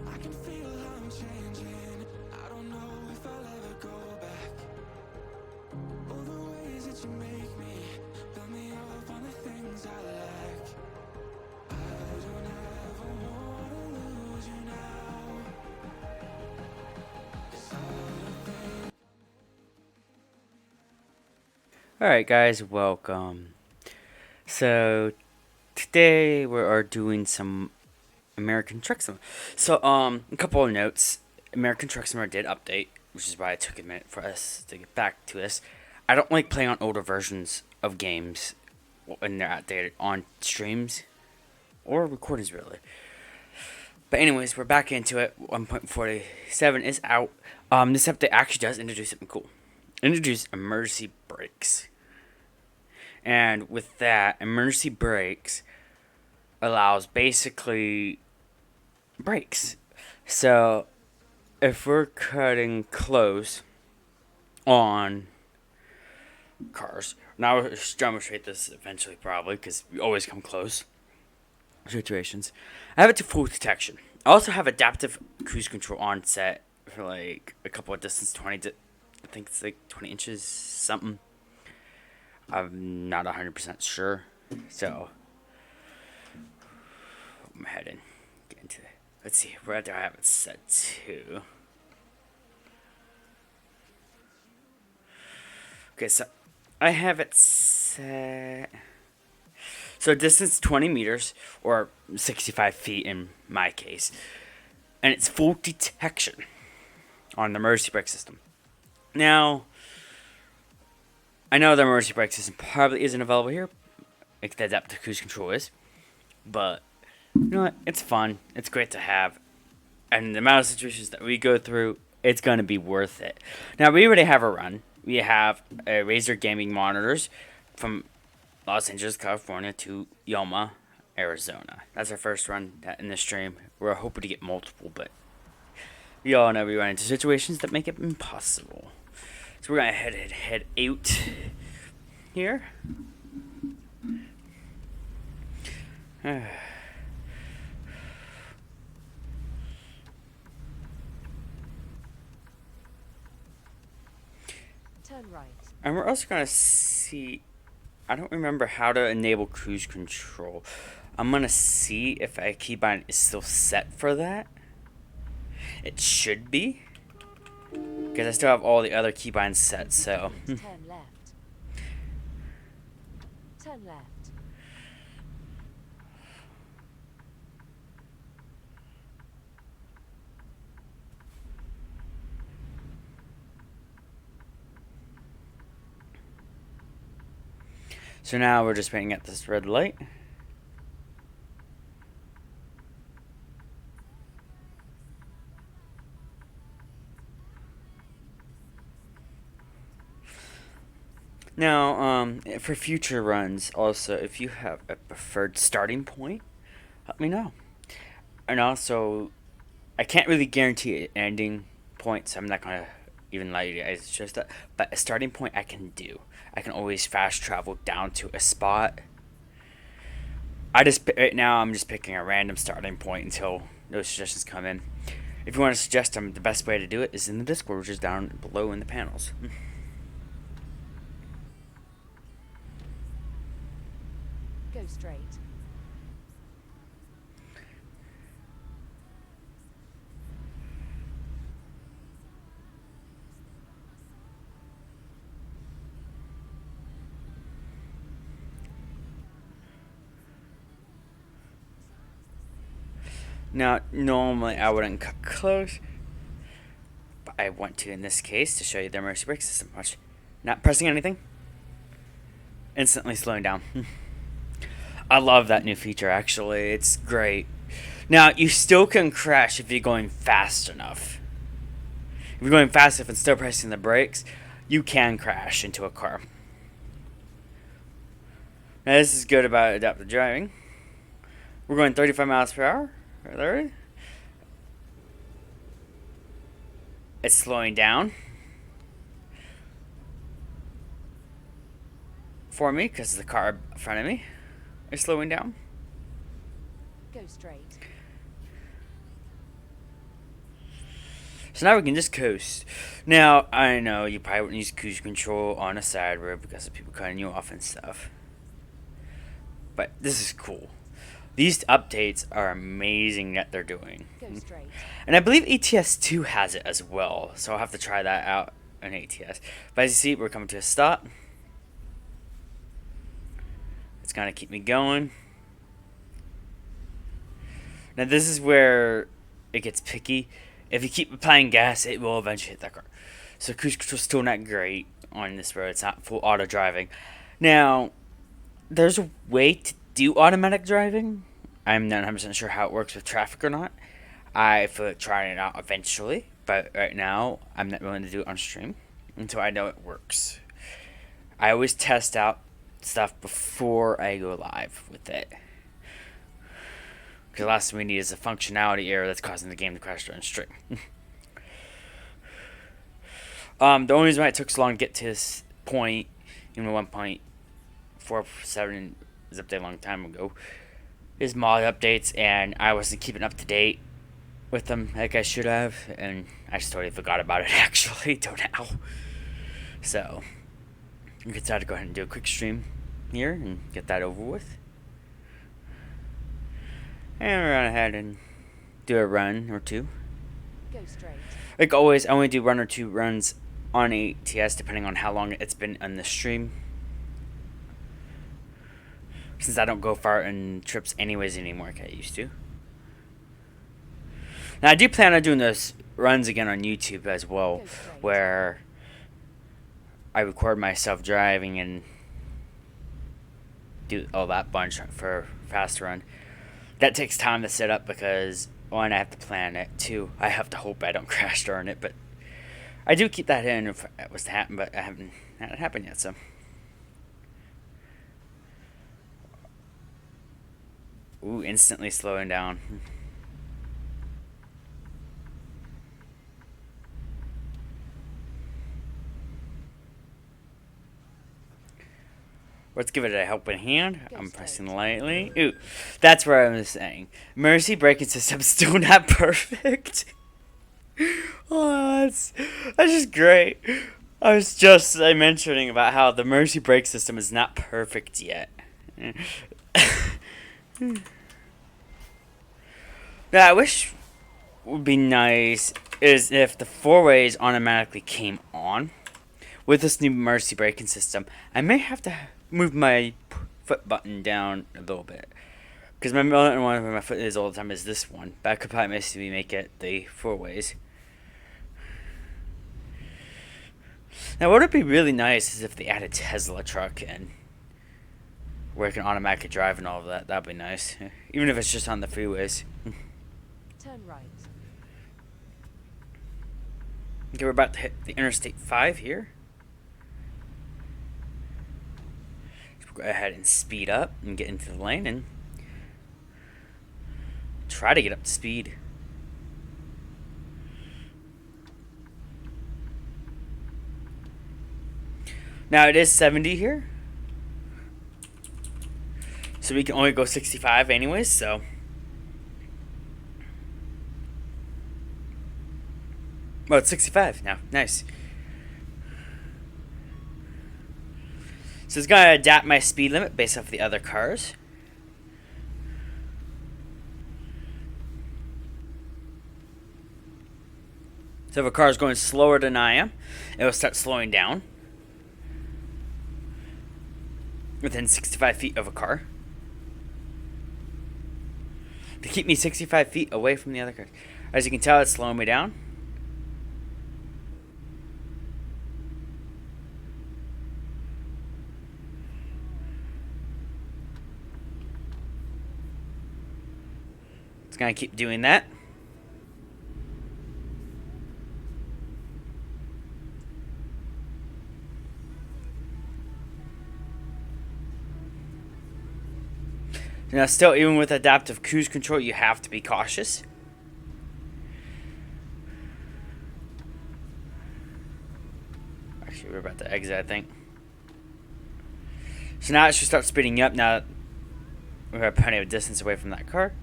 I can feel how I'm changing. I don't know if I'll ever go back. All the ways that you make me, build me up on the things I lack. I don't ever wanna lose you now. 'Cause Alright guys, welcome. So today we are doing some American Truck Simulator. So a couple of notes. American Truck Simulator did update, which is why it took a minute for us to get back to this. I don't like playing on older versions of games when they're outdated on streams or recordings really. But anyways, we're back into it. 1.47 is out. This update actually does introduce something cool. Introduce emergency brakes. And with that, emergency brakes allows basically brakes. So if we're cutting close on cars, now we'll demonstrate this eventually probably because we always come close situations. I have it to full detection. I also have adaptive cruise control on set for like a couple of distance, I think it's like 20 inches something. I'm not 100% sure, so I'm heading get into it. Let's see, where do I have it set to? Okay, so I have it set. So distance 20 meters or 65 feet in my case, and it's full detection on the emergency brake system. Now, I know the emergency brake system probably isn't available here, like the adaptive cruise control is, but you know what? It's fun. It's great to have, and the amount of situations that we go through, it's gonna be worth it. Now we already have a run. We have a Razer gaming monitors from Los Angeles, California to Yuma, Arizona. That's our first run in the stream. We're hoping to get multiple, but we all know we run into situations that make it impossible. So we're gonna head out here. Turn right. And we're also gonna see. I don't remember how to enable cruise control. I'm gonna see if a keybind is still set for that. It should be, because I still have all the other keybinds set. So. Turn left. Turn left. So now we're just waiting at this red light. Now, for future runs, also, if you have a preferred starting point, let me know. And also, I can't really guarantee an ending point, so I'm not gonna even let you guys just that. But a starting point I can do. I can always fast travel down to a spot. Right now I'm just picking a random starting point until those suggestions come in. If you want to suggest them, the best way to do it is in the Discord, which is down below in the panels. Go straight. Now, normally I wouldn't cut close, but I want to in this case to show you the emergency brake system. Watch. Not pressing anything. Instantly slowing down. I love that new feature, actually. It's great. Now, you still can crash if you're going fast enough. If you're going fast enough and still pressing the brakes, you can crash into a car. Now, this is good about adaptive driving. We're going 35 miles per hour. 30. It's slowing down for me because the car in front of me is slowing down. Go straight. So now we can just coast. Now, I know you probably wouldn't use cruise control on a side road because of people cutting you off and stuff. But this is cool. These updates are amazing that they're doing. Go straight. And I believe ATS 2 has it as well. So I'll have to try that out on ATS. But as you see, we're coming to a stop. It's going to keep me going. Now this is where it gets picky. If you keep applying gas, it will eventually hit that car. So cruise control is still not great on this road. It's not full auto driving. Now, there's a way to do automatic driving. I'm not 100% sure how it works with traffic or not. I feel like trying it out eventually. But right now, I'm not willing to do it on stream until I know it works. I always test out stuff before I go live with it. Because the last thing we need is a functionality error that's causing the game to crash during stream. The only reason why it took so long to get to this point, even 1.47 was updated a long time ago, is mod updates, and I wasn't keeping up to date with them like I should have, and I just totally forgot about it actually till now. So, we decided to go ahead and do a quick stream here and get that over with. And we're run ahead and do a run or two. Go straight. Like always, I only do 1 or 2 runs on ATS depending on how long it's been on the stream. Since I don't go far in trips anyways anymore like I used to. Now I do plan on doing those runs again on YouTube as well, where I record myself driving and do all that bunch for fast run. That takes time to set up because, one, I have to plan it. 2, I have to hope I don't crash during it. But I do keep that in if it was to happen, but I haven't had it happen yet. So, ooh, instantly slowing down. Let's give it a helping hand. I'm pressing lightly. Ooh, that's where I was saying. Emergency braking system's still not perfect. Oh, that's just great. I was just mentioning about how the emergency brake system is not perfect yet. Now, I wish would be nice is if the 4-ways automatically came on. With this new emergency braking system, I may have to move my foot button down a little bit. Because my one where my foot is all the time is this one. But I could probably maybe make it the 4-ways. Now what would be really nice is if they added Tesla truck and where it can automatically drive and all of that. That'd be nice. Even if it's just on the freeways. Turn right. Okay, we're about to hit the Interstate 5 here. Go ahead and speed up and get into the lane and try to get up to speed. Now it is 70 here, so we can only go 65 anyways, so well, it's 65 now. Nice. So it's going to adapt my speed limit based off the other cars. So if a car is going slower than I am, it will start slowing down within 65 feet of a car. To keep me 65 feet away from the other cars. As you can tell, it's slowing me down. It's going to keep doing that. Now, still, even with adaptive cruise control, you have to be cautious. Actually, we're about to exit, I think. So now it should start speeding up. Now we have plenty of distance away from that car.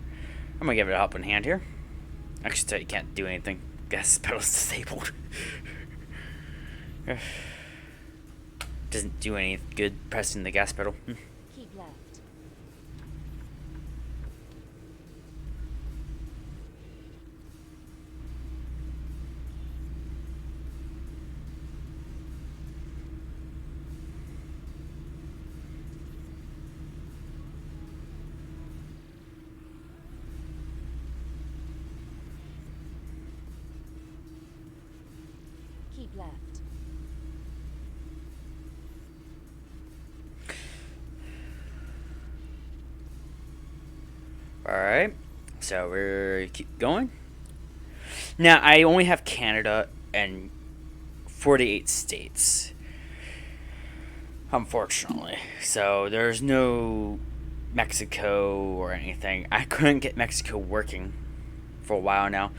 I'm gonna give it a helping hand here. Actually, tell you can't do anything. Gas pedal's disabled. Doesn't do any good pressing the gas pedal. Keep left. Keep left. Alright, so we're keep going. Now, I only have Canada and 48 states, unfortunately. So there's no Mexico or anything. I couldn't get Mexico working for a while now.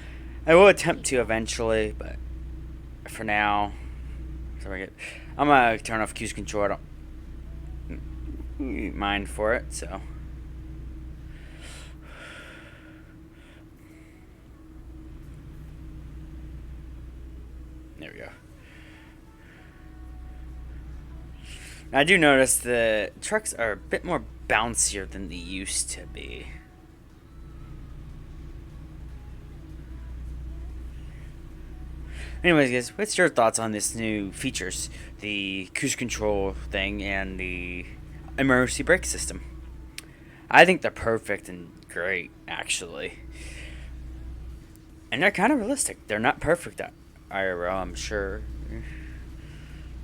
I will attempt to eventually, but for now, I'm gonna turn off cruise control. I don't mind for it, so. There we go. I do notice the trucks are a bit more bouncier than they used to be. Anyways, guys, what's your thoughts on this new features? The cruise control thing and the emergency brake system. I think they're perfect and great, actually. And they're kind of realistic. They're not perfect IRL, I'm sure.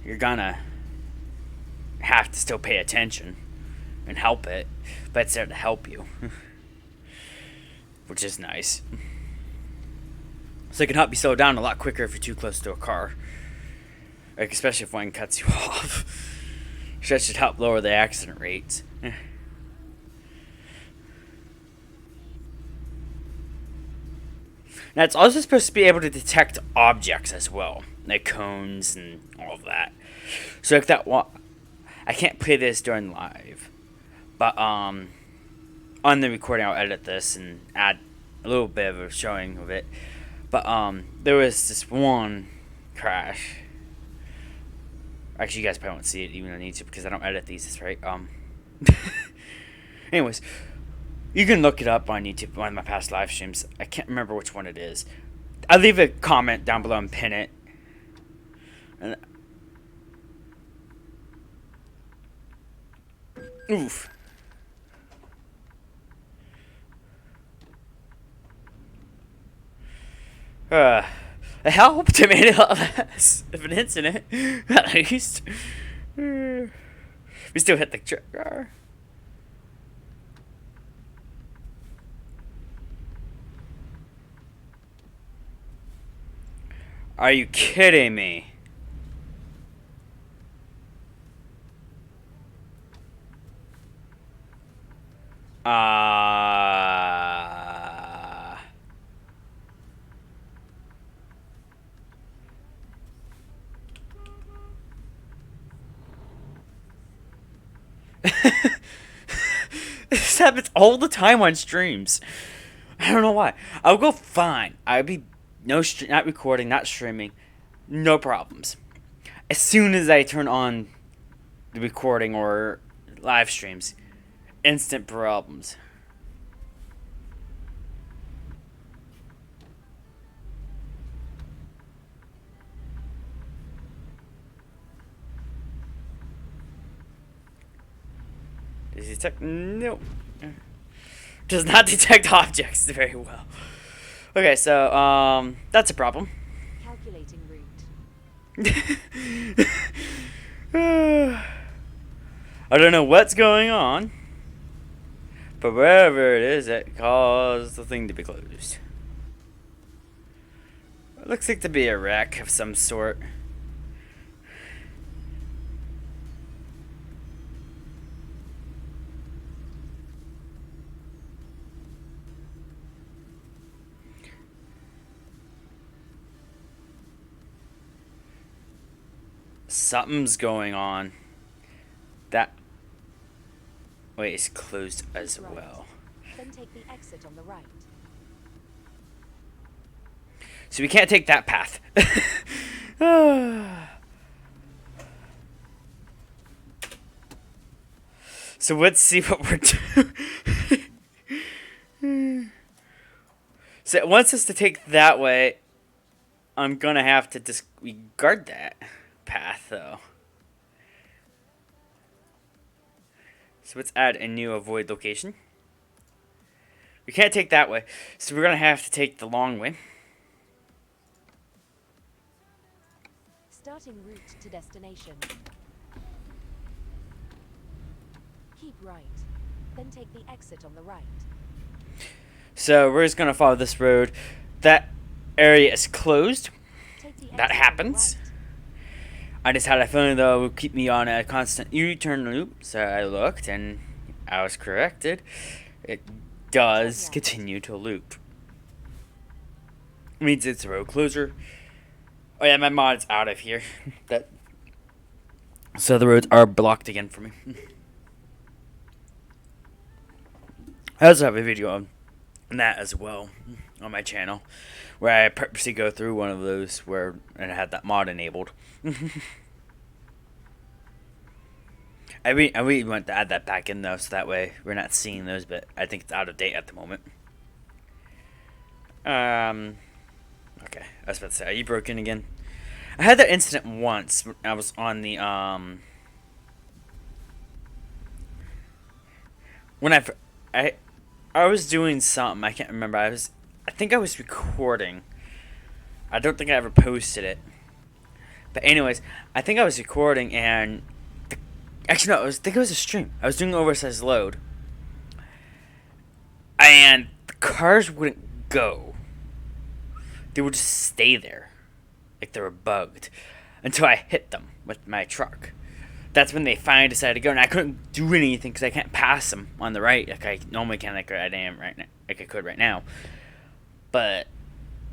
You're gonna have to still pay attention and help it, but it's there to help you. Which is nice. So it can help you slow down a lot quicker if you're too close to a car. Like, especially if one cuts you off. So that should help lower the accident rates. Now, it's also supposed to be able to detect objects as well, like cones and all of that. So, like that one, I can't play this during live, but on the recording, I'll edit this and add a little bit of a showing of it. But there was this one crash. Actually, you guys probably won't see it even on YouTube because I don't edit these, right? Anyways. You can look it up on YouTube, one of my past live streams. I can't remember which one it is. I'll leave a comment down below and pin it. And oof. It helped. It made it a lot less of an incident, at least. We still hit the trigger. Are you kidding me? This happens all the time on streams. I don't know why. I'll go fine. I'll be not recording, not streaming, no problems. As soon as I turn on the recording or live streams, instant problems. Does he detect? No. Does not detect objects very well. Okay, so that's a problem. Calculating route. I don't know what's going on, but wherever it is, it caused the thing to be closed. It looks like to be a wreck of some sort. Something's going on. That way is closed as Right. well. Then take the exit on the right. So we can't take that path. So let's see what we're doing. So it wants us to take that way. I'm gonna have to disregard that path though. So let's add a new avoid location. We can't take that way, so we're gonna have to take the long way. Starting route to destination. Keep right. Then take the exit on the right. So we're just gonna follow this road. That area is closed. Take the That exit happens. On the right. I just had a feeling though it would keep me on a constant U-turn loop, so I looked and I was corrected. It does continue to loop. It means it's a road closer. Oh yeah, my mod's out of here. So the roads are blocked again for me. I also have a video on that as well on my channel, where I purposely go through one of those and I had that mod enabled. I really want to add that back in though, so that way we're not seeing those, but I think it's out of date at the moment. Okay, I was about to say, are you broken again? I had that incident once when I was on the when I was doing something, I can't remember. I think I was recording. I don't think I ever posted it. But anyways, I think I was recording and actually no, I think it was a stream. I was doing an oversized load. And the cars wouldn't go. They would just stay there. Like they were bugged. Until I hit them with my truck. That's when they finally decided to go, and I couldn't do anything because I can't pass them on the right like I normally can, like I am right now, like I could right now. But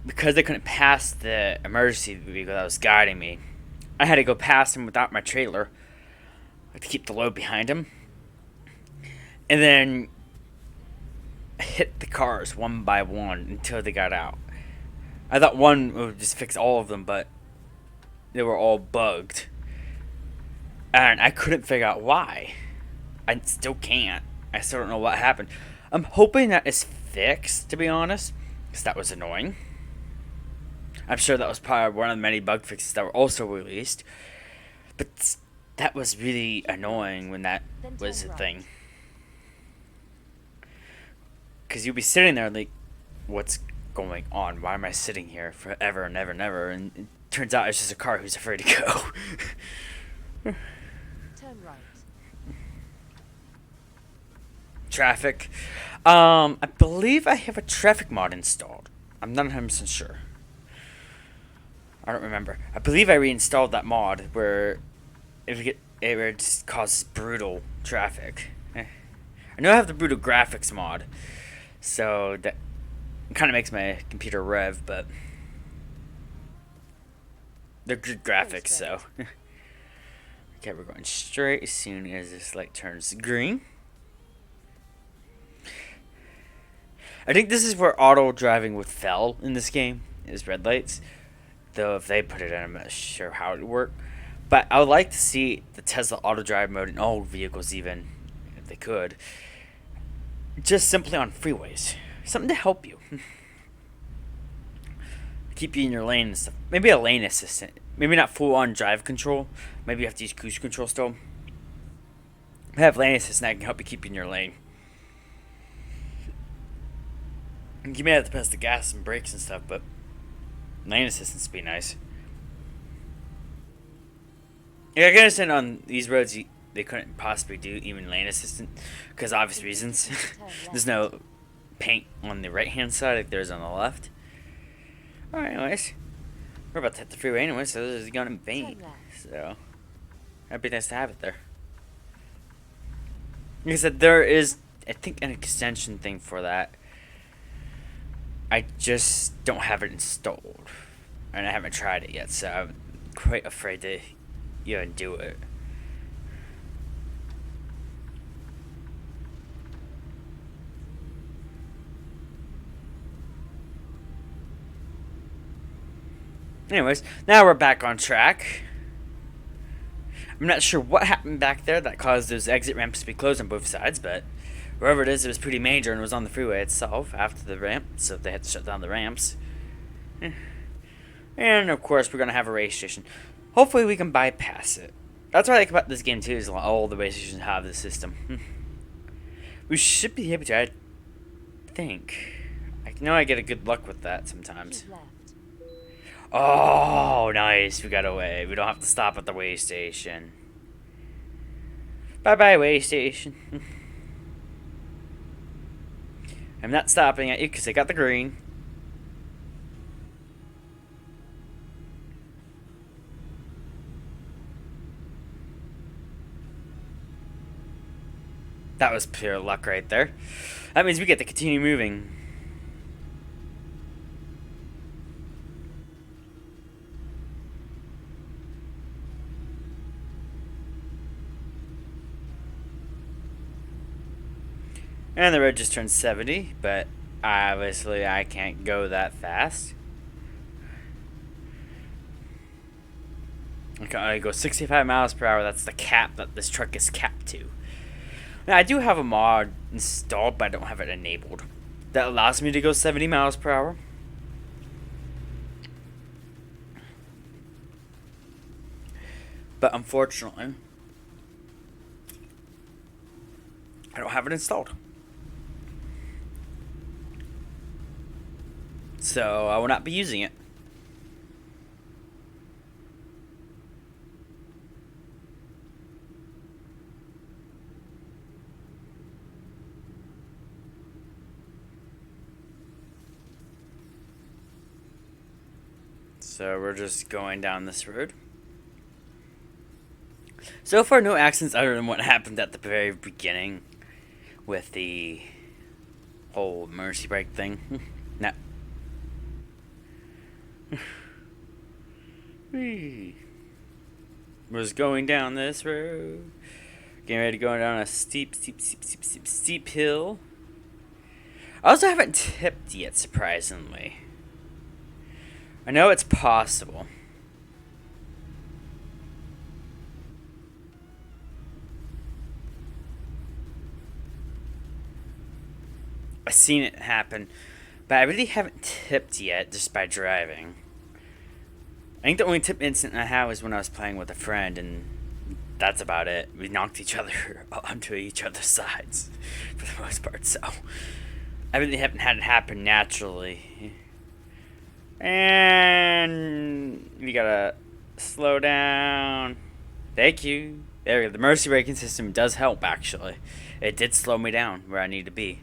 because they couldn't pass the emergency vehicle that was guiding me, I had to go past them without my trailer to keep the load behind them, and then hit the cars one by one until they got out. I thought one would just fix all of them, but they were all bugged. And I couldn't figure out why. I still can't. I still don't know what happened. I'm hoping that is fixed, to be honest, because that was annoying. I'm sure that was probably one of the many bug fixes that were also released. But that was really annoying when that was a thing. Because you'll be sitting there like, what's going on? Why am I sitting here forever and ever and ever? And it turns out it's just a car who's afraid to go. Turn right. Traffic. I believe I have a traffic mod installed. I'm not 100% sure. I don't remember. I believe I reinstalled that mod where it just causes brutal traffic. I know I have the brutal graphics mod, so that kind of makes my computer rev, but they're good graphics, so. Okay, we're going straight as soon as this light turns green. I think this is where auto driving would fail in this game, is red lights. Though if they put it in, I'm not sure how it would work. But I would like to see the Tesla auto drive mode in all vehicles, even if they could. Just simply on freeways. Something to help you. Keep you in your lane and stuff. Maybe a lane assistant. Maybe not full on drive control. Maybe you have to use cruise control still. Have lane assistant that can help you keep in your lane. You may have to press the gas and brakes and stuff, but lane assistance would be nice. Yeah, I can understand on these roads they couldn't possibly do even lane assistant because obvious reasons. There's no paint on the right hand side like there's on the left. Alright, anyways. We're about to hit the freeway anyway, so this is gonna be paint. So that'd be nice to have it there. Like I said, there is I think an extension thing for that. I just don't have it installed. And I haven't tried it yet, so I'm quite afraid to even do it. Anyways, now we're back on track. I'm not sure what happened back there that caused those exit ramps to be closed on both sides, but wherever it is, it was pretty major and it was on the freeway itself after the ramp, so they had to shut down the ramps. And of course, we're gonna have a race station. Hopefully, we can bypass it. That's what I like about this game too, is all the race stations have this system. We should be able to, I think. I know I get a good luck with that sometimes. Keep left. Oh, nice. We got away. We don't have to stop at the way station. Bye-bye, way station. I'm not stopping at you because I got the green. That was pure luck right there. That means we get to continue moving. And the road just turned 70, but obviously I can't go that fast. I can only go 65 miles per hour. That's the cap that this truck is capped to. Now, I do have a mod installed, but I don't have it enabled. That allows me to go 70 miles per hour. But unfortunately, I don't have it installed. So I will not be using it. So we're just going down this road. So far, no accidents other than what happened at the very beginning with the whole mercy brake thing. No. Was going down this road. Getting ready to go down a steep hill. I also haven't tipped yet, surprisingly. I know it's possible. I've seen it happen, but I really haven't tipped yet just by driving. I think the only tip incident I had was when I was playing with a friend, and that's about it. We knocked each other onto each other's sides for the most part, so I really haven't had it happen naturally. And we gotta slow down. Thank you. There we go. The mercy braking system does help, actually. It did slow me down where I need to be.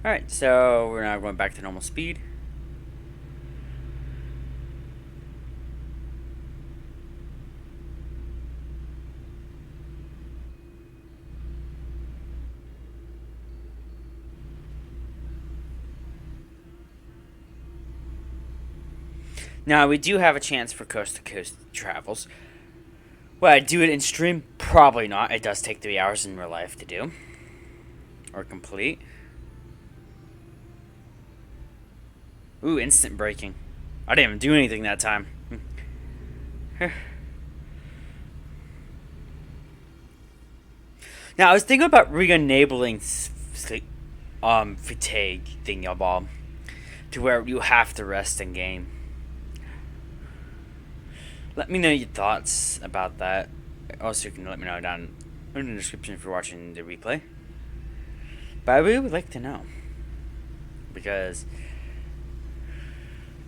Alright, so we're now going back to normal speed. Now, we do have a chance for coast-to-coast travels. Will I do it in stream? Probably not. It does take 3 hours in real life to do. Or complete. Ooh, instant braking. I didn't even do anything that time. Now, I was thinking about re-enabling fatigue thingy to where you have to rest in game. Let me know your thoughts about that. Also, you can let me know down in the description if you're watching the replay. But I really would like to know. Because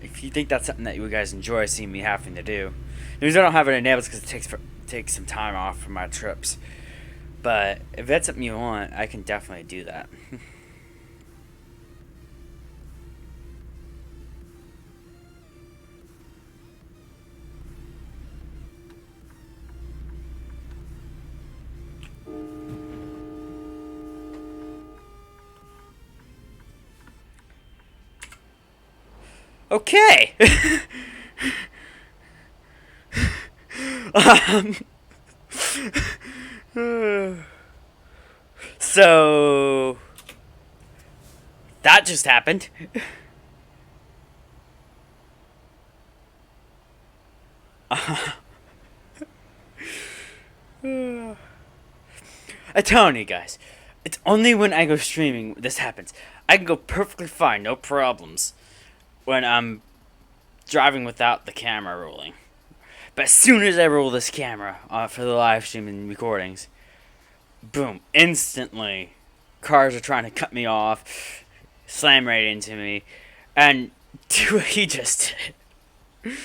if you think that's something that you guys enjoy seeing me having to do. The reason I don't have it enabled is because it takes some time off from my trips. But if that's something you want, I can definitely do that. Okay. um, so that just happened. I'm telling you guys, it's only when I go streaming this happens. I can go perfectly fine, no problems, when I'm driving without the camera rolling. But as soon as I roll this camera for the live stream and recordings, boom, instantly, cars are trying to cut me off, slam right into me, and do what he just did.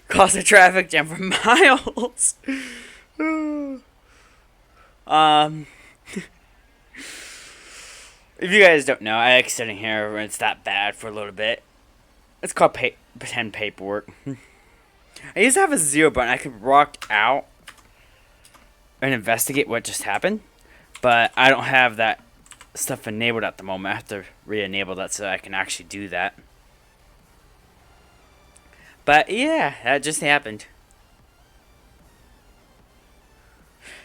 Cause a traffic jam for miles. If you guys don't know, I like sitting here when it's that bad for a little bit. It's called pretend paperwork. I used to have a 0 button. I could walk out and investigate what just happened, but I don't have that stuff enabled at the moment. I have to re-enable that so I can actually do that. But yeah, that just happened.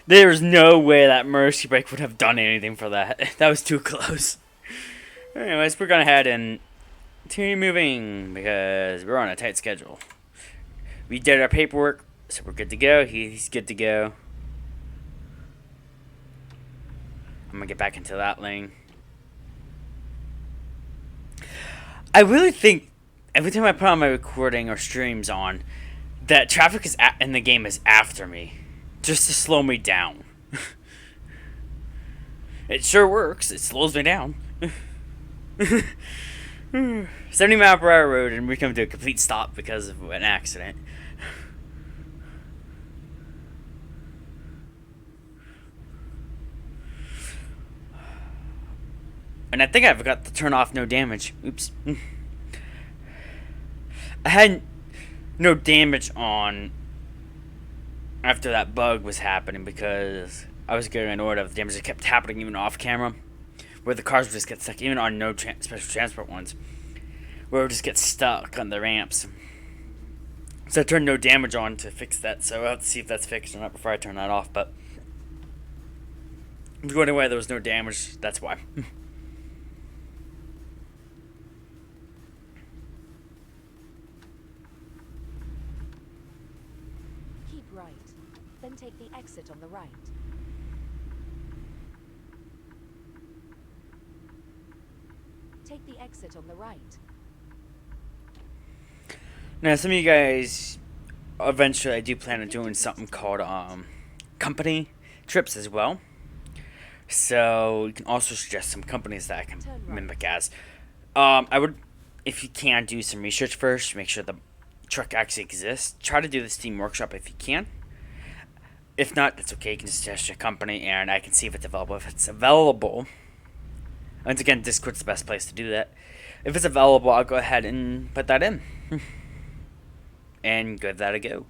There's no way that mercy break would have done anything for that. That was too close. Anyways, we're gonna head and continue moving because we're on a tight schedule. We did our paperwork, so we're good to go. He's good to go. I'm gonna get back into that lane. I really think every time I put on my recording or streams on, that traffic is in the game is after me, just to slow me down. It sure works. It slows me down. 70-mile-per-hour road, and we come to a complete stop because of an accident. And I think I forgot to turn off no damage. Oops. I had no damage on after that bug was happening because I was getting annoyed of the damage that kept happening even off camera, where the cars would just get stuck, even on no special transport ones, where it would just get stuck on the ramps. So I turned no damage on to fix that, so I'll have to see if that's fixed or not before I turn that off, but if you're wondering why there was no damage, that's why. Keep right, then take the exit on the right. Take the exit on the right. Now, some of you guys, eventually I do plan on doing something called company trips as well. So you can also suggest some companies that I can mimic as. I would, if you can, do some research first. Make sure the truck actually exists. Try to do the Steam Workshop if you can. If not, that's okay. You can just suggest your company, and I can see if it's available. If it's available, once again, Discord's the best place to do that. If it's available, I'll go ahead and put that in. And give that a go.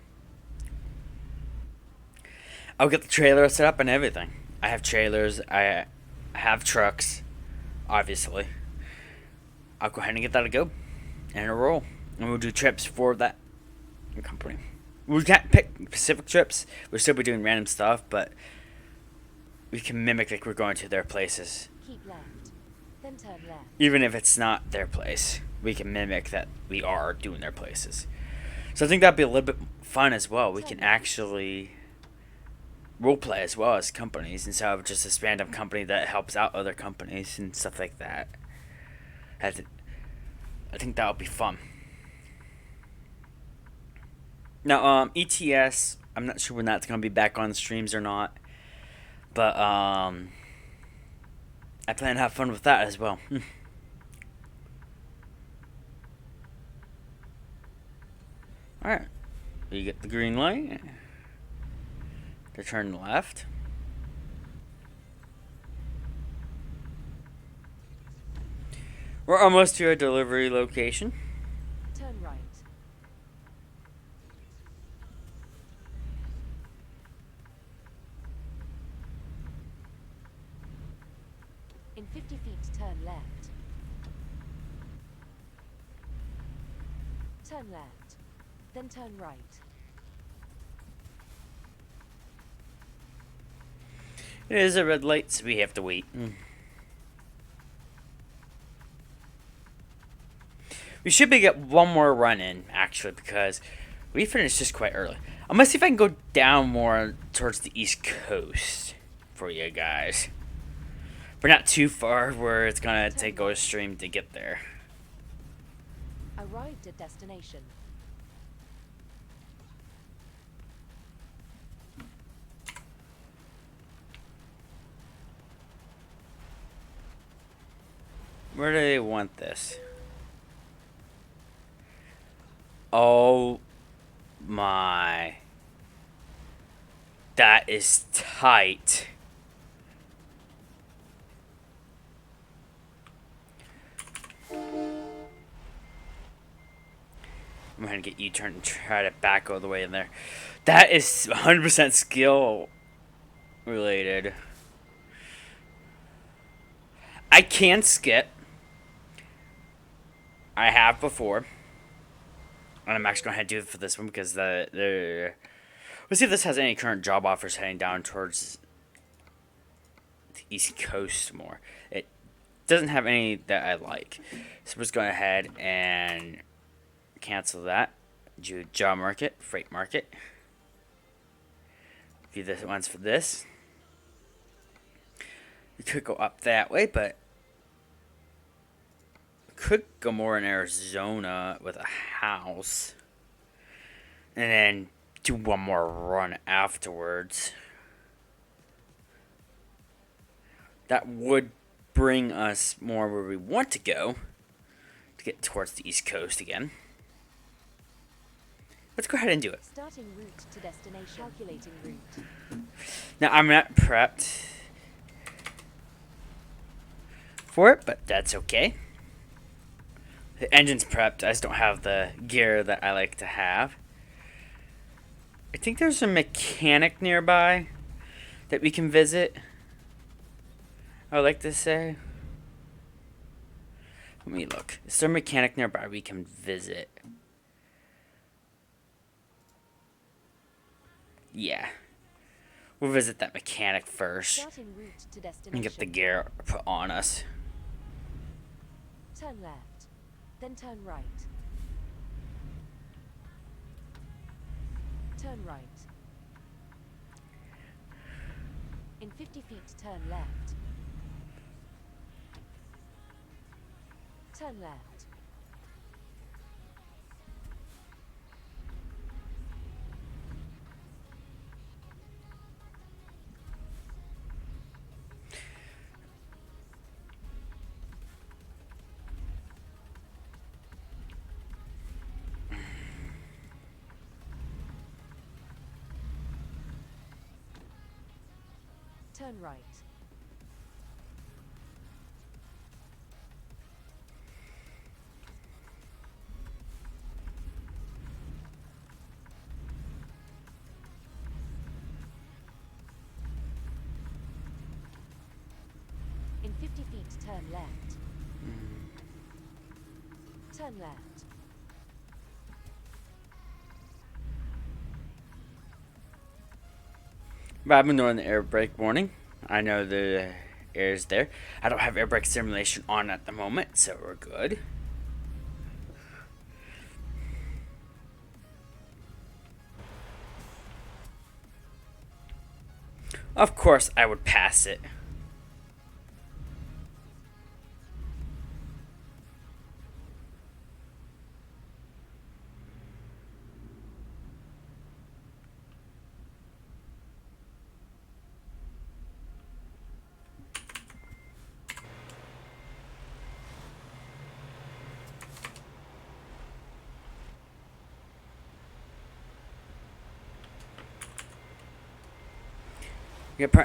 I'll get the trailer set up and everything. I have trailers. I have trucks, obviously. I'll go ahead and get that a go. And a roll. And we'll do trips for that company. We can't pick specific trips. We'll still be doing random stuff, but we can mimic like we're going to their places. Keep left, then turn left. Even if it's not their place, we can mimic that we are doing their places. So I think that'd be a little bit fun as well. We can actually roleplay as well as companies instead of just this random company that helps out other companies and stuff like that. I think that would be fun. Now, ETS, I'm not sure when that's going to be back on streams or not. But, I plan to have fun with that as well. Alright. You get the green light to turn left. We're almost to our delivery location. Turn right. In 50 feet, turn left. Turn left, then turn right. It is a red light, so we have to wait. We should be get one more run in, actually, because we finished just quite early. I'm gonna see if I can go down more towards the East Coast for you guys. But not too far where it's gonna take a stream to get there. Arrived at destination. Where do they want this? Oh my. That is tight. I'm gonna get U-turn and try to back all the way in there. That is 100% skill related. I can skip. I have before. And I'm actually going to do it for this one because we'll see if this has any current job offers heading down towards the East Coast more. It doesn't have any that I like. So we're just going ahead and cancel that. Do job market, freight market. View the ones for this. We could go up that way, but could go more in Arizona with a house. And then do one more run afterwards. That would bring us more where we want to go. To get towards the East Coast again. Let's go ahead and do it. Starting route to destination. Calculating route. Now, I'm not prepped for it, but that's okay. The engine's prepped. I just don't have the gear that I like to have. I think there's a mechanic nearby that we can visit. I would like to say. Let me look. Is there a mechanic nearby we can visit? Yeah. We'll visit that mechanic first. Starting route to destination. And get the gear put on us. Turn left, then turn right. Turn right. In 50 feet, turn left. Turn left. Turn right. In 50 feet, turn left. Turn left. But I've been doing the air brake warning. I know the air is there. I don't have air brake simulation on at the moment, so we're good. Of course, I would pass it.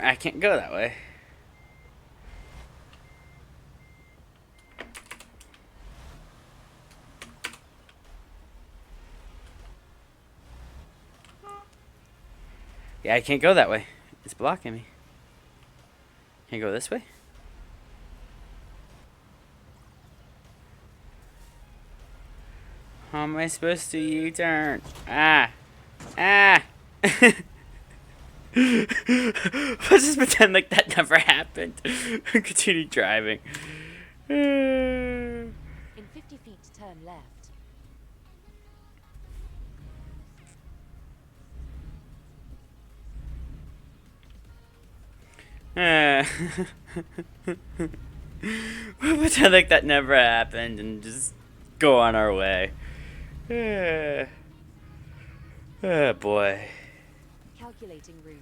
I can't go that way. Yeah, I can't go that way. It's blocking me. Can I go this way? How am I supposed to U-turn? Ah. Ah. Let's just pretend like that never happened. Continue driving. In 50 feet, turn left. We'll pretend like that never happened and just go on our way. Oh boy. Calculating route.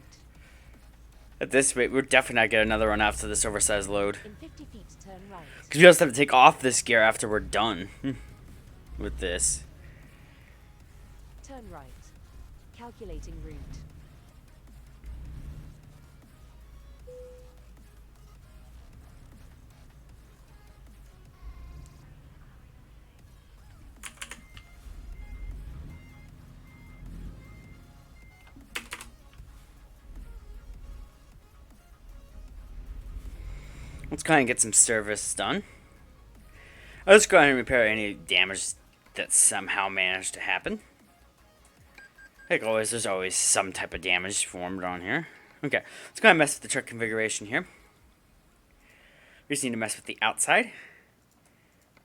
At this rate, we're definitely not getting another one after this oversized load. In 50 feet, turn right. Because we also have to take off this gear after we're done with this. Turn right. Calculating route. Let's go ahead and get some service done. Let's go ahead and repair any damage that somehow managed to happen. Like always, there's always some type of damage formed on here. Okay, let's go ahead and mess with the truck configuration here. We just need to mess with the outside.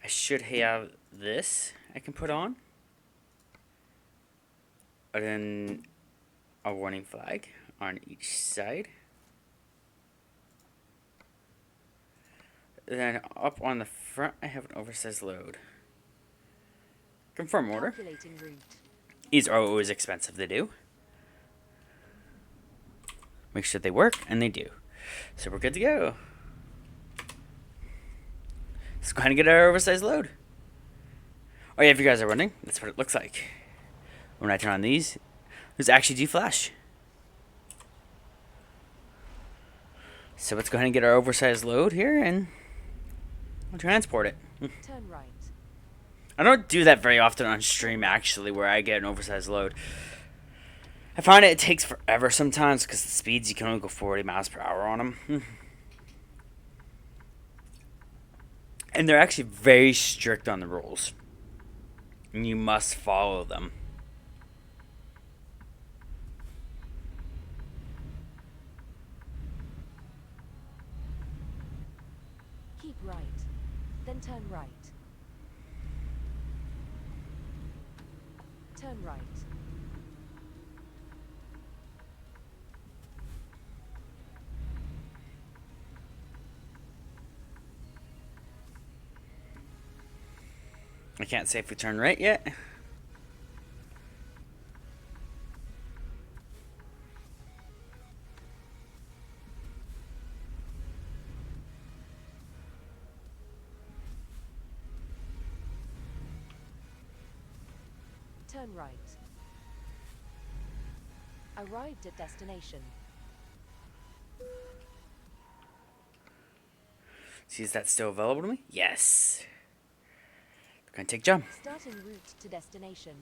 I should have this I can put on. And then a warning flag on each side. Then up on the front, I have an oversized load. Confirm order. Calculating route. These are always expensive to do. Make sure they work, and they do. So we're good to go. Let's go ahead and get our oversized load. Oh yeah, if you guys are wondering, that's what it looks like. When I turn on these, there's actually G-Flash. So let's go ahead and get our oversized load here, and we'll transport it. Turn right. I don't do that very often on stream, actually, where I get an oversized load. I find it takes forever sometimes because the speeds, you can only go 40 miles per hour on them. And they're actually very strict on the rules. And you must follow them. Keep right. Then turn right. Turn right. I can't say if we turn right yet. Turn right. Arrived at destination. See, is that still available to me? Yes. Gonna take jump. Starting route to destination.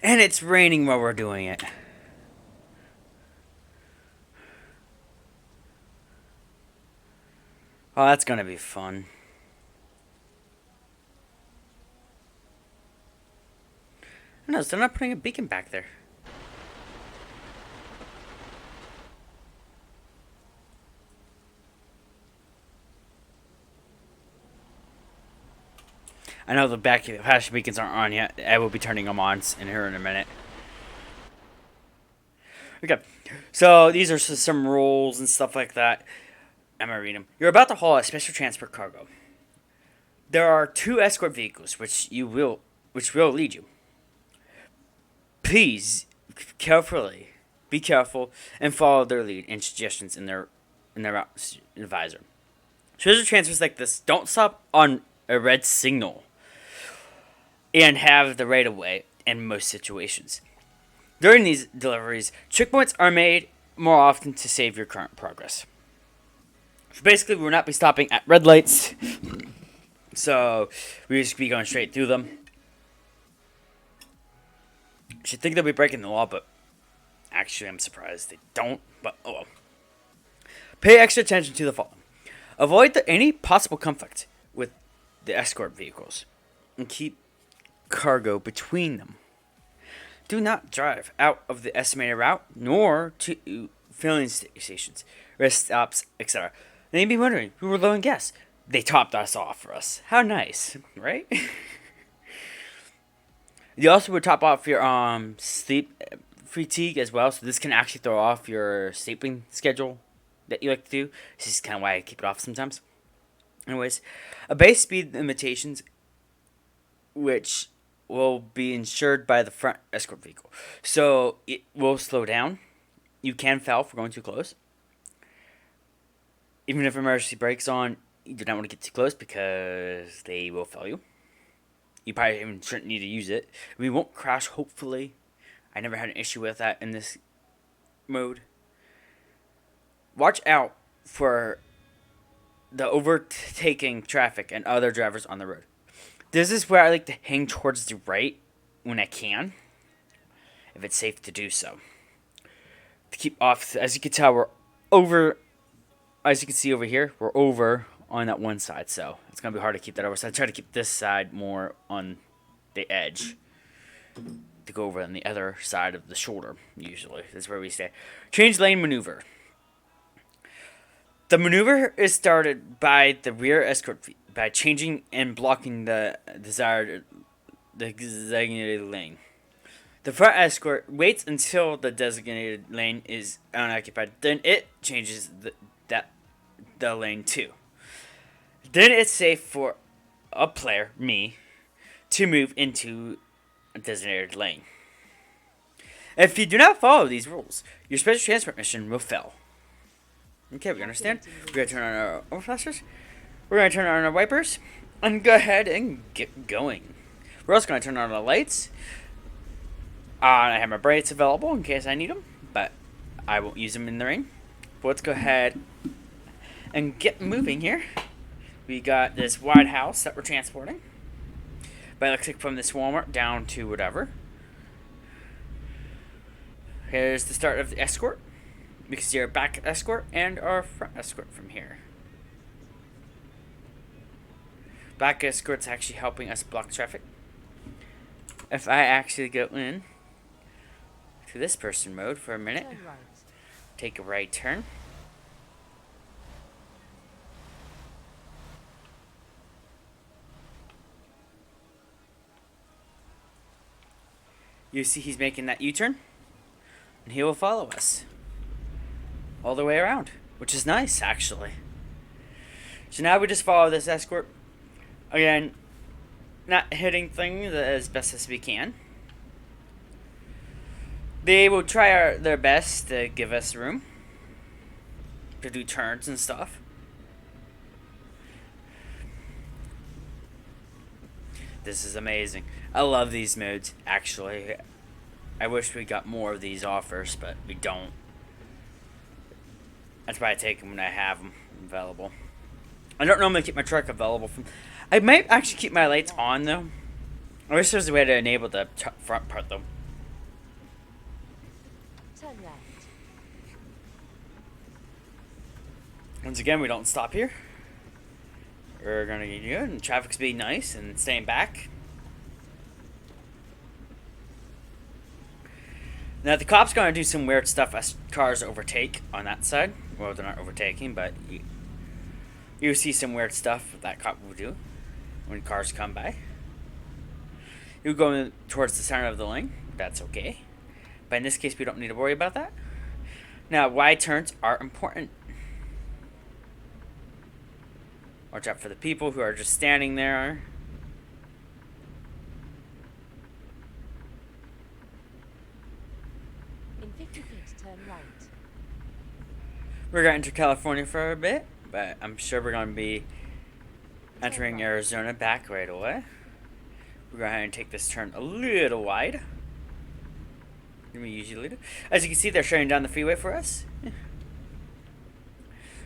And it's raining while we're doing it. Oh, that's gonna be fun. No, they're not putting a beacon back there. I know the flash beacons aren't on yet. I will be turning them on in here in a minute. Okay, so these are some rules and stuff like that. I'm gonna read them. You're about to haul a special transport cargo. There are 2 escort vehicles which will lead you. Please be careful and follow their lead and suggestions in their advisor. Special transfers like this don't stop on a red signal and have the right of way in most situations. During these deliveries, checkpoints are made more often to save your current progress. So basically, we will not be stopping at red lights, so we just be going straight through them. You should think they'll be breaking the law, but actually, I'm surprised they don't. But oh well. Pay extra attention to the following: avoid any possible conflict with the escort vehicles, and keep cargo between them. Do not drive out of the estimated route, nor to filling stations, rest stops, etc. They may be wondering, we were low on gas. They topped us off for us. How nice, right? You also would top off your sleep fatigue as well, so this can actually throw off your sleeping schedule that you like to do. This is kind of why I keep it off sometimes. Anyways, a base speed limitations, which will be insured by the front escort vehicle. So it will slow down. You can foul for going too close. Even if emergency brakes on, you do not want to get too close because they will fail you. You probably even shouldn't need to use it. We won't crash, hopefully. I never had an issue with that in this mode. Watch out for the overtaking traffic and other drivers on the road. This is where I like to hang towards the right when I can, if it's safe to do so. To keep off, as you can tell, we're over, as you can see over here, we're over on that one side, so it's going to be hard to keep that over. So I try to keep this side more on the edge to go over on the other side of the shoulder, usually. That's where we stay. Change lane maneuver. The maneuver is started by the rear escort by changing and blocking the designated lane. The front escort waits until the designated lane is unoccupied. Then it changes the lane too. Then it's safe for a player, me, to move into a designated lane. If you do not follow these rules, your special transport mission will fail. Okay, we understand. We're going to turn on our overflashers. We're going to turn on our wipers. And go ahead and get going. We're also going to turn on the lights. I have my brights available in case I need them. But I won't use them in the rain. But let's go ahead and get moving here. We got this wide house that we're transporting. But let's click from this Walmart down to whatever. Here's the start of the escort. We can see our back escort and our front escort from here. Back escort's actually helping us block traffic. If I actually go in to this person mode for a minute, Turn right. take a right turn. You see he's making that U-turn, and he will follow us all the way around, which is nice, actually. So now we just follow this escort. Again, not hitting things as best as we can. They will try their best to give us room to do turns and stuff. This is amazing. I love these modes, actually. I wish we got more of these offers, but we don't. That's why I take them when I have them available. I don't normally keep my truck available. I might actually keep my lights on, though. I wish there was a way to enable the front part, though. Turn left. Once again, we don't stop here. We're going to get good, and traffic's being nice and staying back. Now, the cop's going to do some weird stuff as cars overtake on that side. Well, they're not overtaking, but you see some weird stuff that cop will do when cars come by. You go towards the center of the lane. That's okay. But in this case, we don't need to worry about that. Now, wide turns are important. Watch out for the people who are just standing there. In 50 feet, turn right. We're going to enter California for a bit, but I'm sure we're going to be entering Arizona back right away. We're going to go ahead and take this turn a little wide than we usually do. As you can see, they're shutting down the freeway for us.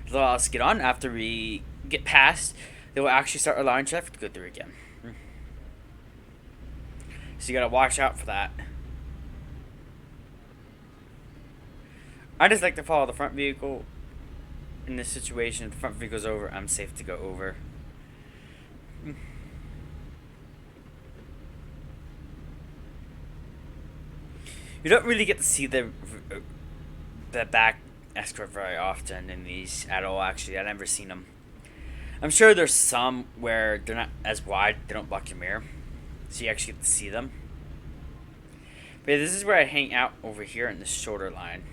They'll allow us to get on. After we get past, they will actually start allowing traffic to go through again. So you got to watch out for that. I just like to follow the front vehicle. In this situation, if the front vehicle's over, I'm safe to go over. You don't really get to see the back escort very often in these at all. Actually, I've never seen them. I'm sure there's some where they're not as wide. They don't block your mirror, so you actually get to see them. But yeah, this is where I hang out over here in the shoulder line.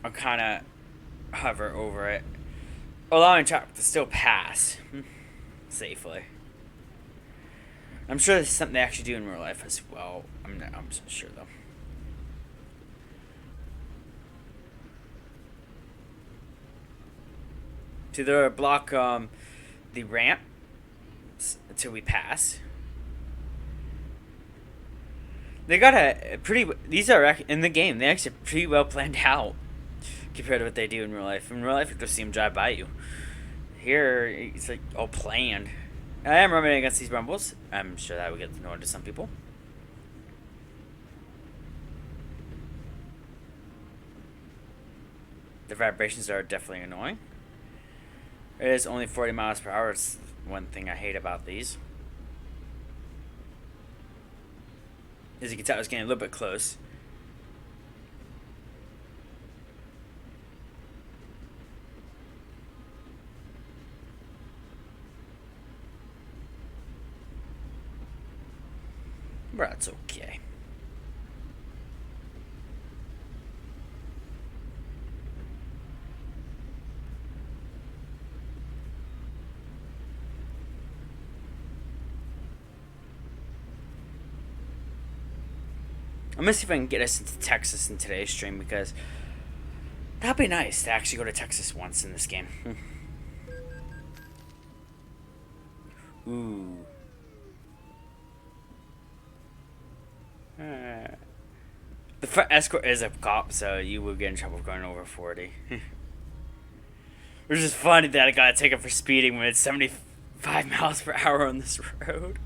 I'll kind of hover over it, allowing traffic to still pass safely. I'm sure this is something they actually do in real life as well. I'm not so sure though. So they'll block the ramp until we pass. They got a pretty. These are in the game. They actually pretty well planned out compared to what they do in real life. In real life, you just see them drive by you. Here, it's like all planned. I am running against these rumbles. I'm sure that would get annoying to some people. The vibrations are definitely annoying. It is only 40 miles per hour. It's one thing I hate about these. As you can tell, it's getting a little bit close. But that's okay. I'm gonna see if I can get us into Texas in today's stream because that'd be nice to actually go to Texas once in this game. Ooh. The front escort is a cop, so you will get in trouble going over 40. Which is funny that I got a ticket for speeding when it's 75 miles per hour on this road.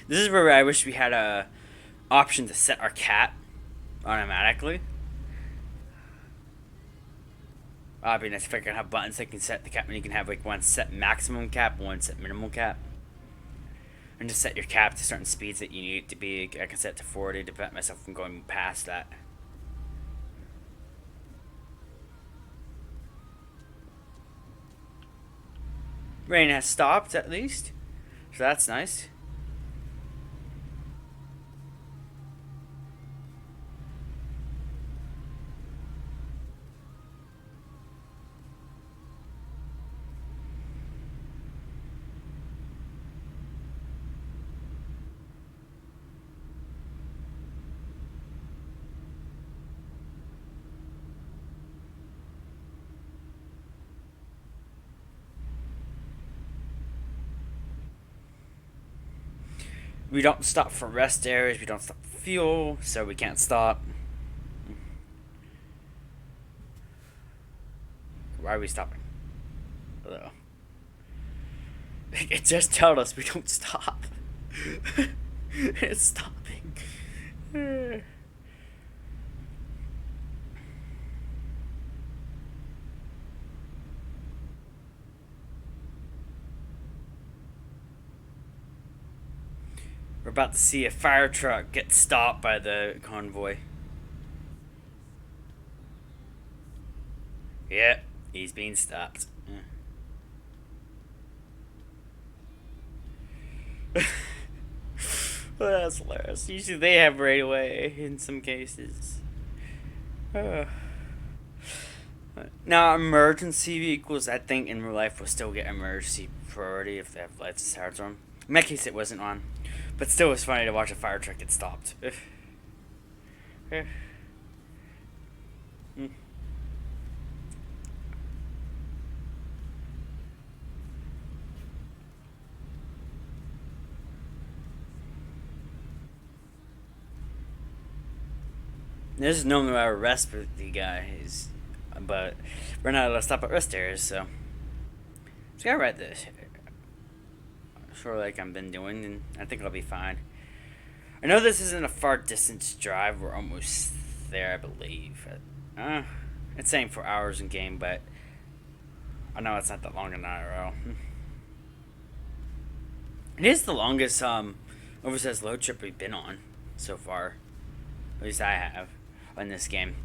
This is where I wish we had a option to set our cap automatically. I'd be nice if I could have buttons that can set the cap, and you can have like one set maximum cap, one set minimal cap. And just set your cap to certain speeds that you need it to be. I can set it to 40 to prevent myself from going past that. Rain has stopped at least, so that's nice. We don't stop for rest areas. We don't stop for fuel, so we can't stop. Why are we stopping? Hello. It just told us we don't stop. It's stopping. We're about to see a fire truck get stopped by the convoy. Yep, he's being stopped. Well, that's hilarious. Usually they have right away in some cases. Now, emergency vehicles, I think in real life will still get emergency priority if they have lights and sirens on. In that case, it wasn't on. But still, it was funny to watch a fire truck get stopped. This is normally our rest for the guys, but we're not allowed to stop at rest areas, so just gotta ride this. Sort of like I've been doing, and I think I'll be fine. I know this isn't a far distance drive. We're almost there, I believe. It's saying 4 hours in game, but I know it's not that long in IRL. It is the longest oversized load trip we've been on so far. At least I have on this game.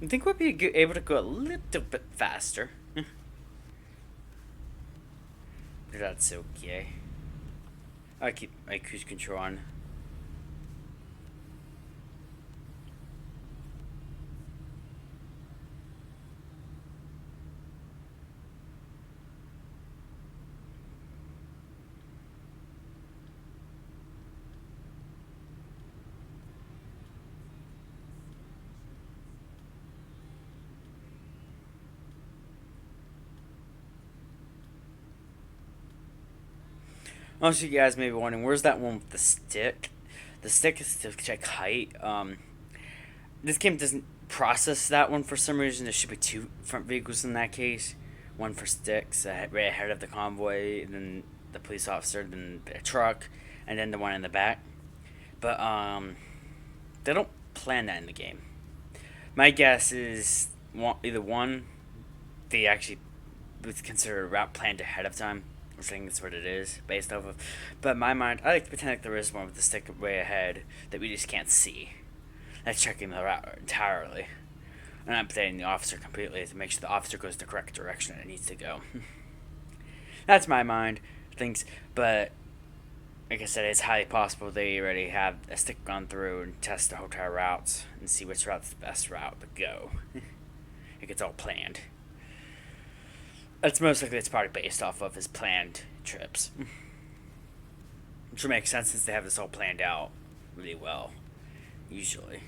I think we'll be able to go a little bit faster. But that's okay. I keep my cruise control on. Also, you guys may be wondering, where's that one with the stick? The stick is to check height. This game doesn't process that one for some reason. There should be two front vehicles in that case. One for sticks, right ahead of the convoy, and then the police officer, then a truck, and then the one in the back. But they don't plan that in the game. My guess is either one, they actually would consider a route planned ahead of time. I think that's what it is based off of. But in my mind, I like to pretend like there is one with the stick way ahead that we just can't see. That's checking the route entirely. And I'm updating the officer completely to make sure the officer goes the correct direction it needs to go. That's my mind. Things, but like I said, it's highly possible they already have a stick gone through and test the hotel routes and see which route's the best route to go. It gets all planned. That's most likely it's probably based off of his planned trips. Which would make sense since they have this all planned out really well, usually.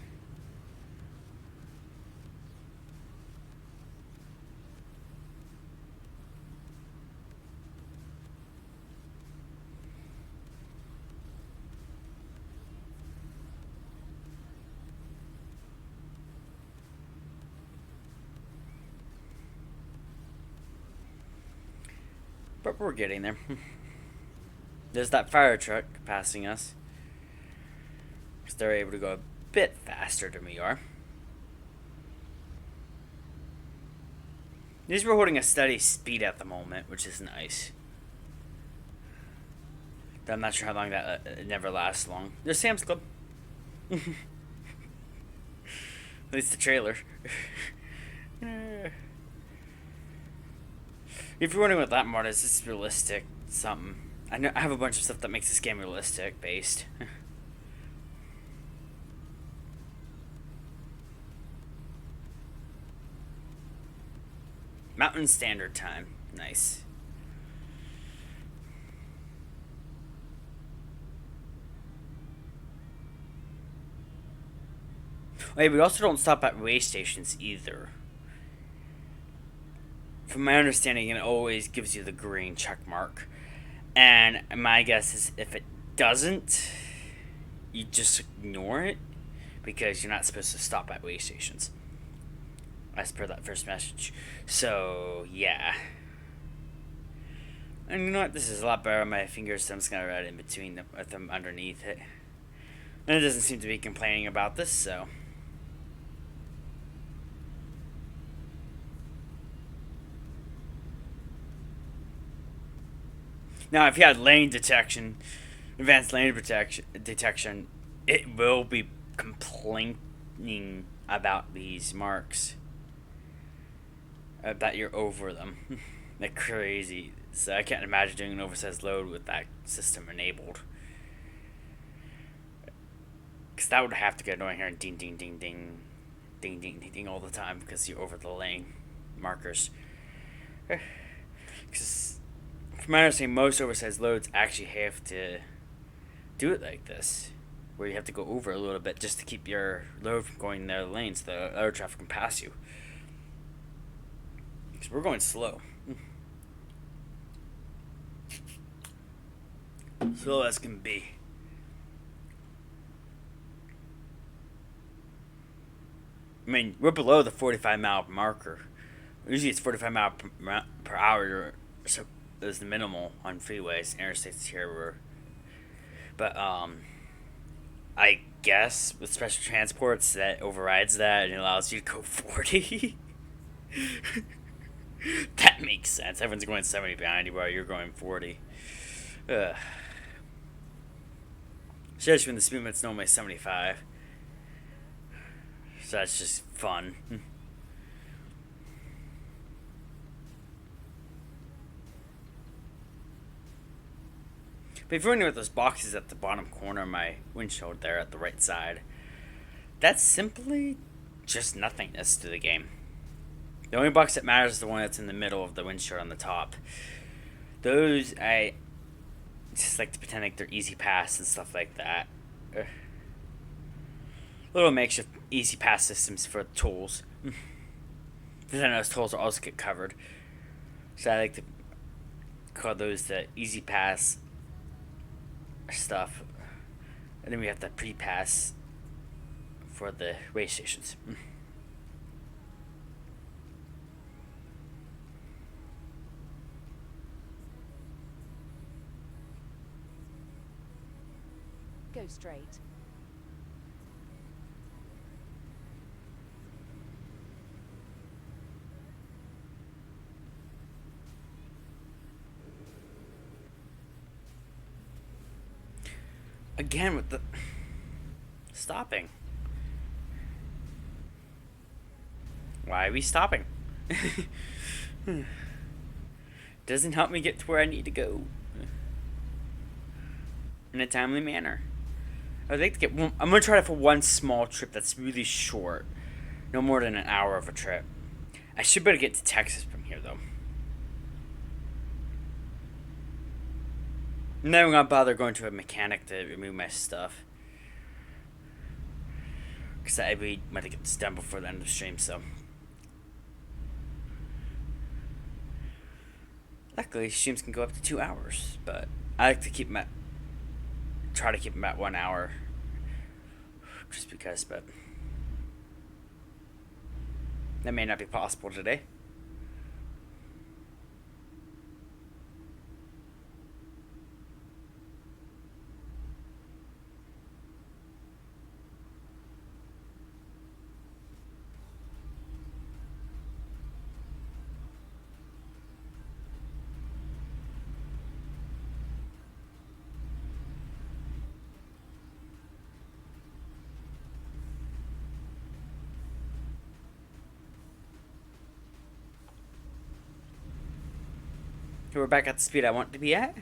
But we're getting there. There's that fire truck passing us. Because they're able to go a bit faster than we are. At least we're holding a steady speed at the moment, which is nice. But I'm not sure how long that it never lasts long. There's Sam's Club. At least the trailer. If you're wondering what that mod is, it's realistic something. I have a bunch of stuff that makes this game realistic based. Mountain Standard Time. Nice. Wait, we also don't stop at way stations either. From my understanding, it always gives you the green check mark. And my guess is if it doesn't, you just ignore it because you're not supposed to stop at way stations. As per that first message. So, yeah. And you know what? This is a lot better on my fingers, so I'm just going to write in between them, with them underneath it. And it doesn't seem to be complaining about this, so. Now, if you had lane detection, advanced lane detection, it will be complaining about these marks. That you're over them. Like crazy. So I can't imagine doing an oversized load with that system enabled. Because that would have to get annoying here and ding, ding, ding, ding. Ding, ding, ding, ding all the time because you're over the lane markers. Because from my understanding, most oversized loads actually have to do it like this, where you have to go over a little bit just to keep your load from going in their lanes, so the other traffic can pass you. Because we're going slow. Slow as can be. I mean, we're below the 45 mile marker. Usually it's 45 mile per hour, so is minimal on freeways, interstates here were, but I guess with special transports that overrides that and allows you to go 40. That makes sense. Everyone's going 70 behind you while you're going 40. Ugh. Especially when the speed limit's normally 75. So that's just fun. But if you're wondering what those boxes at the bottom corner of my windshield there at the right side, that's simply just nothingness to the game. The only box that matters is the one that's in the middle of the windshield on the top. Those, I just like to pretend like they're easy pass and stuff like that. Ugh. Little makeshift easy pass systems for tools. Because I know those tools will also get covered. So I like to call those the easy pass stuff. And then we have the pre-pass for the way stations. Go straight. Again with the stopping. Why are we stopping? Doesn't help me get to where I need to go in a timely manner. I'd like to get one. I'm gonna try it for one small trip that's really short, no more than an hour of a trip. I should better get to Texas from here though. I'm never gonna bother going to a mechanic to remove my stuff, because I really want to get this done before the end of the stream. So, luckily, streams can go up to 2 hours, but I like to keep them at, try to keep them at 1 hour, just because. But that may not be possible today. We're back at the speed I want to be at.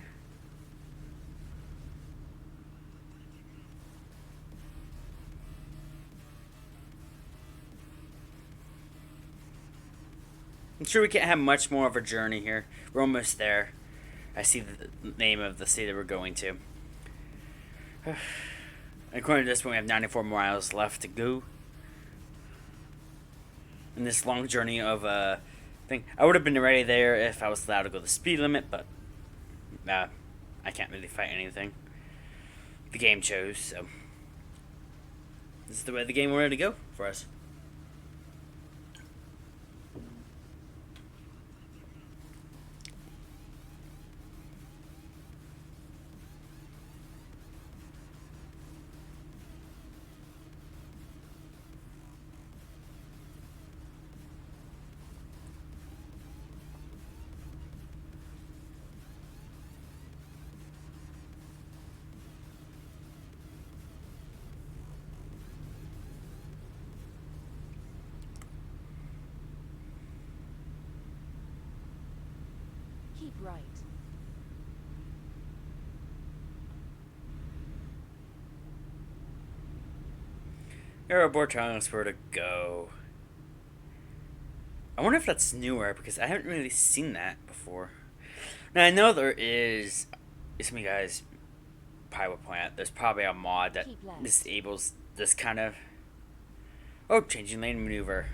I'm sure we can't have much more of a journey here. We're almost there. I see the name of the city that we're going to. According to this one, we have 94 miles left to go. In this long journey of thing. I would have been ready there if I was allowed to go the speed limit, but I can't really fight anything. The game chose, so this is the way the game wanted to go for us. Keep right. Airport telling us where to go. I wonder if that's newer because I haven't really seen that before. Now I know there is. Some of you guys probably would point out there's probably a mod that Keep left. disables this kind of. Oh, changing lane maneuver.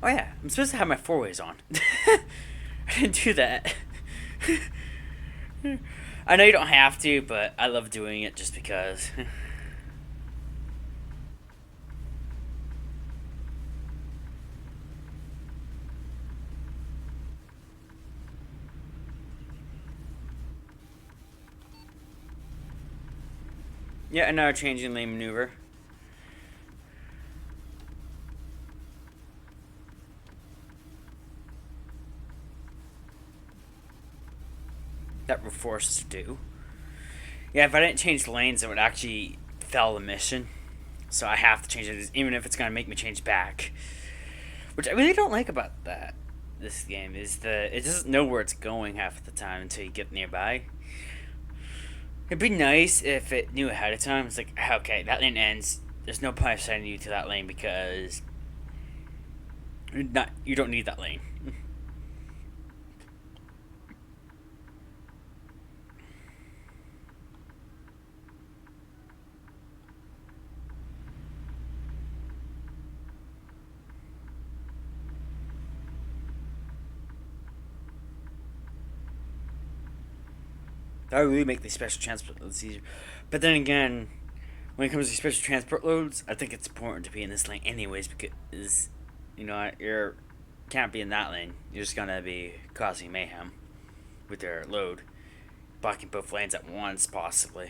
Oh yeah, I'm supposed to have my four ways on. I didn't do that. I know you don't have to, but I love doing it just because. Yeah, another changing lane maneuver. That we're forced to do. Yeah, if I didn't change the lanes, it would actually fail the mission. So I have to change it, even if it's gonna make me change back. Which I really don't like about that. This game is it doesn't know where it's going half the time until you get nearby. It'd be nice if it knew ahead of time. It's like, okay, that lane ends. There's no point of sending you to that lane because you don't need that lane. That would really make the special transport loads easier. But then again, when it comes to special transport loads, I think it's important to be in this lane anyways because, you can't be in that lane. You're just gonna be causing mayhem with their load, blocking both lanes at once possibly.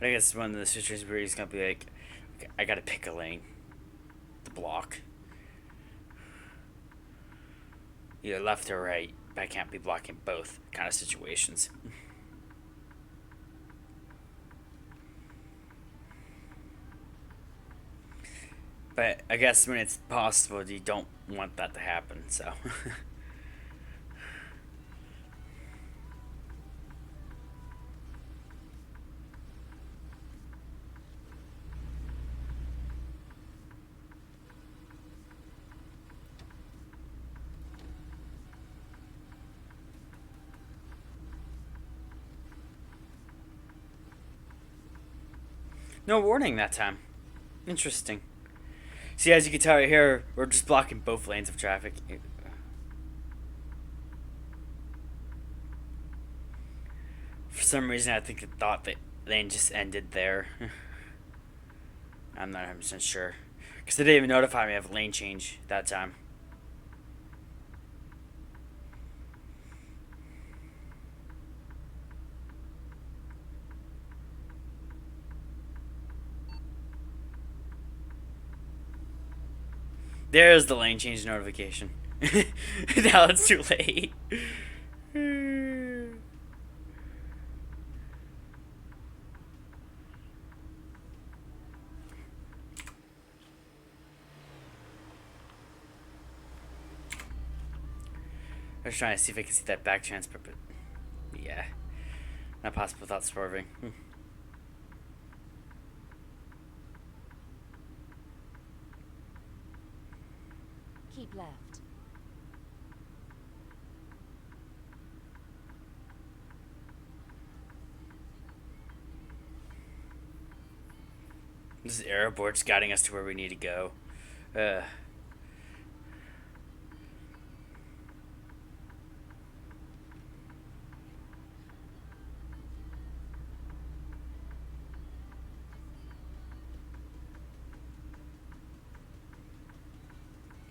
I guess one of the situations where he's gonna be like, okay, I gotta pick a lane to block, either left or right, but I can't be blocking both kind of situations. But I guess when it's possible, you don't want that to happen, so. No warning that time. Interesting. See, as you can tell right here, we're just blocking both lanes of traffic. For some reason, I think it thought that lane just ended there. I'm not 100% sure. Because they didn't even notify me of lane change that time. There's the lane change notification. Now it's too late. I was trying to see if I could see that back transfer, but yeah, not possible without swerving. Keep left. This is arrow board's guiding us to where we need to go.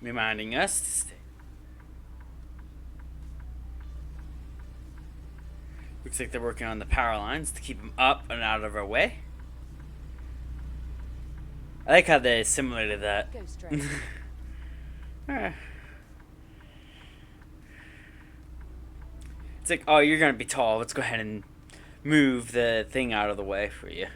Reminding us to stay. Looks like they're working on the power lines to keep them up and out of our way. I like how they simulated that. Go straight. It's like, oh, you're gonna be tall. Let's go ahead and move the thing out of the way for you.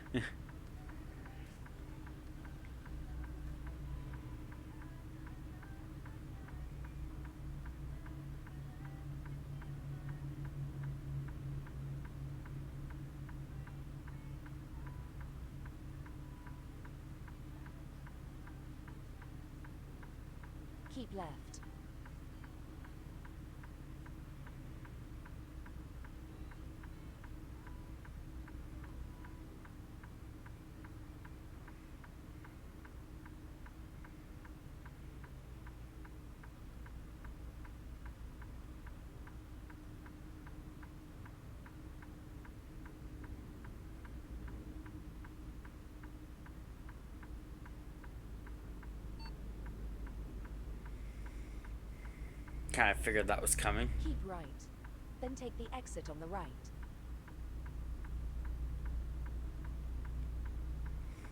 Keep left. Kind of figured that was coming. Keep right. Then take the exit on the right.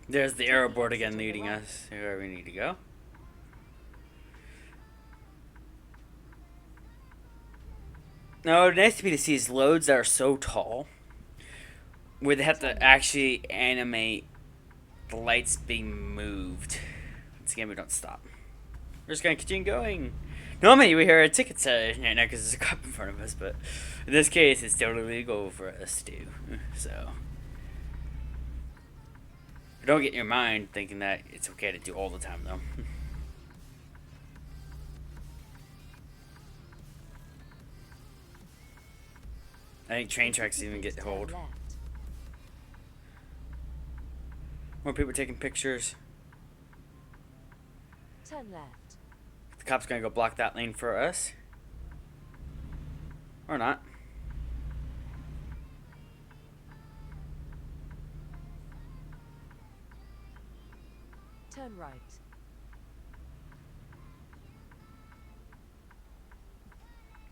There's the Take arrow the board exit again on the leading right. us where we need to go. No, it'd be nice to be to see these loads that are so tall, where they have Turn to left. actually animate the lights being moved. Once again, we don't stop. We're just gonna continue going. Normally we hear a ticket sign right now because there's a cop in front of us, but in this case, it's totally legal for us to. So, don't get in your mind thinking that it's okay to do all the time, though. I think train In tracks 50 even feet, get turn hold. left. More people taking pictures. Turn left. The cop's gonna go block that lane for us. Or not. Turn right.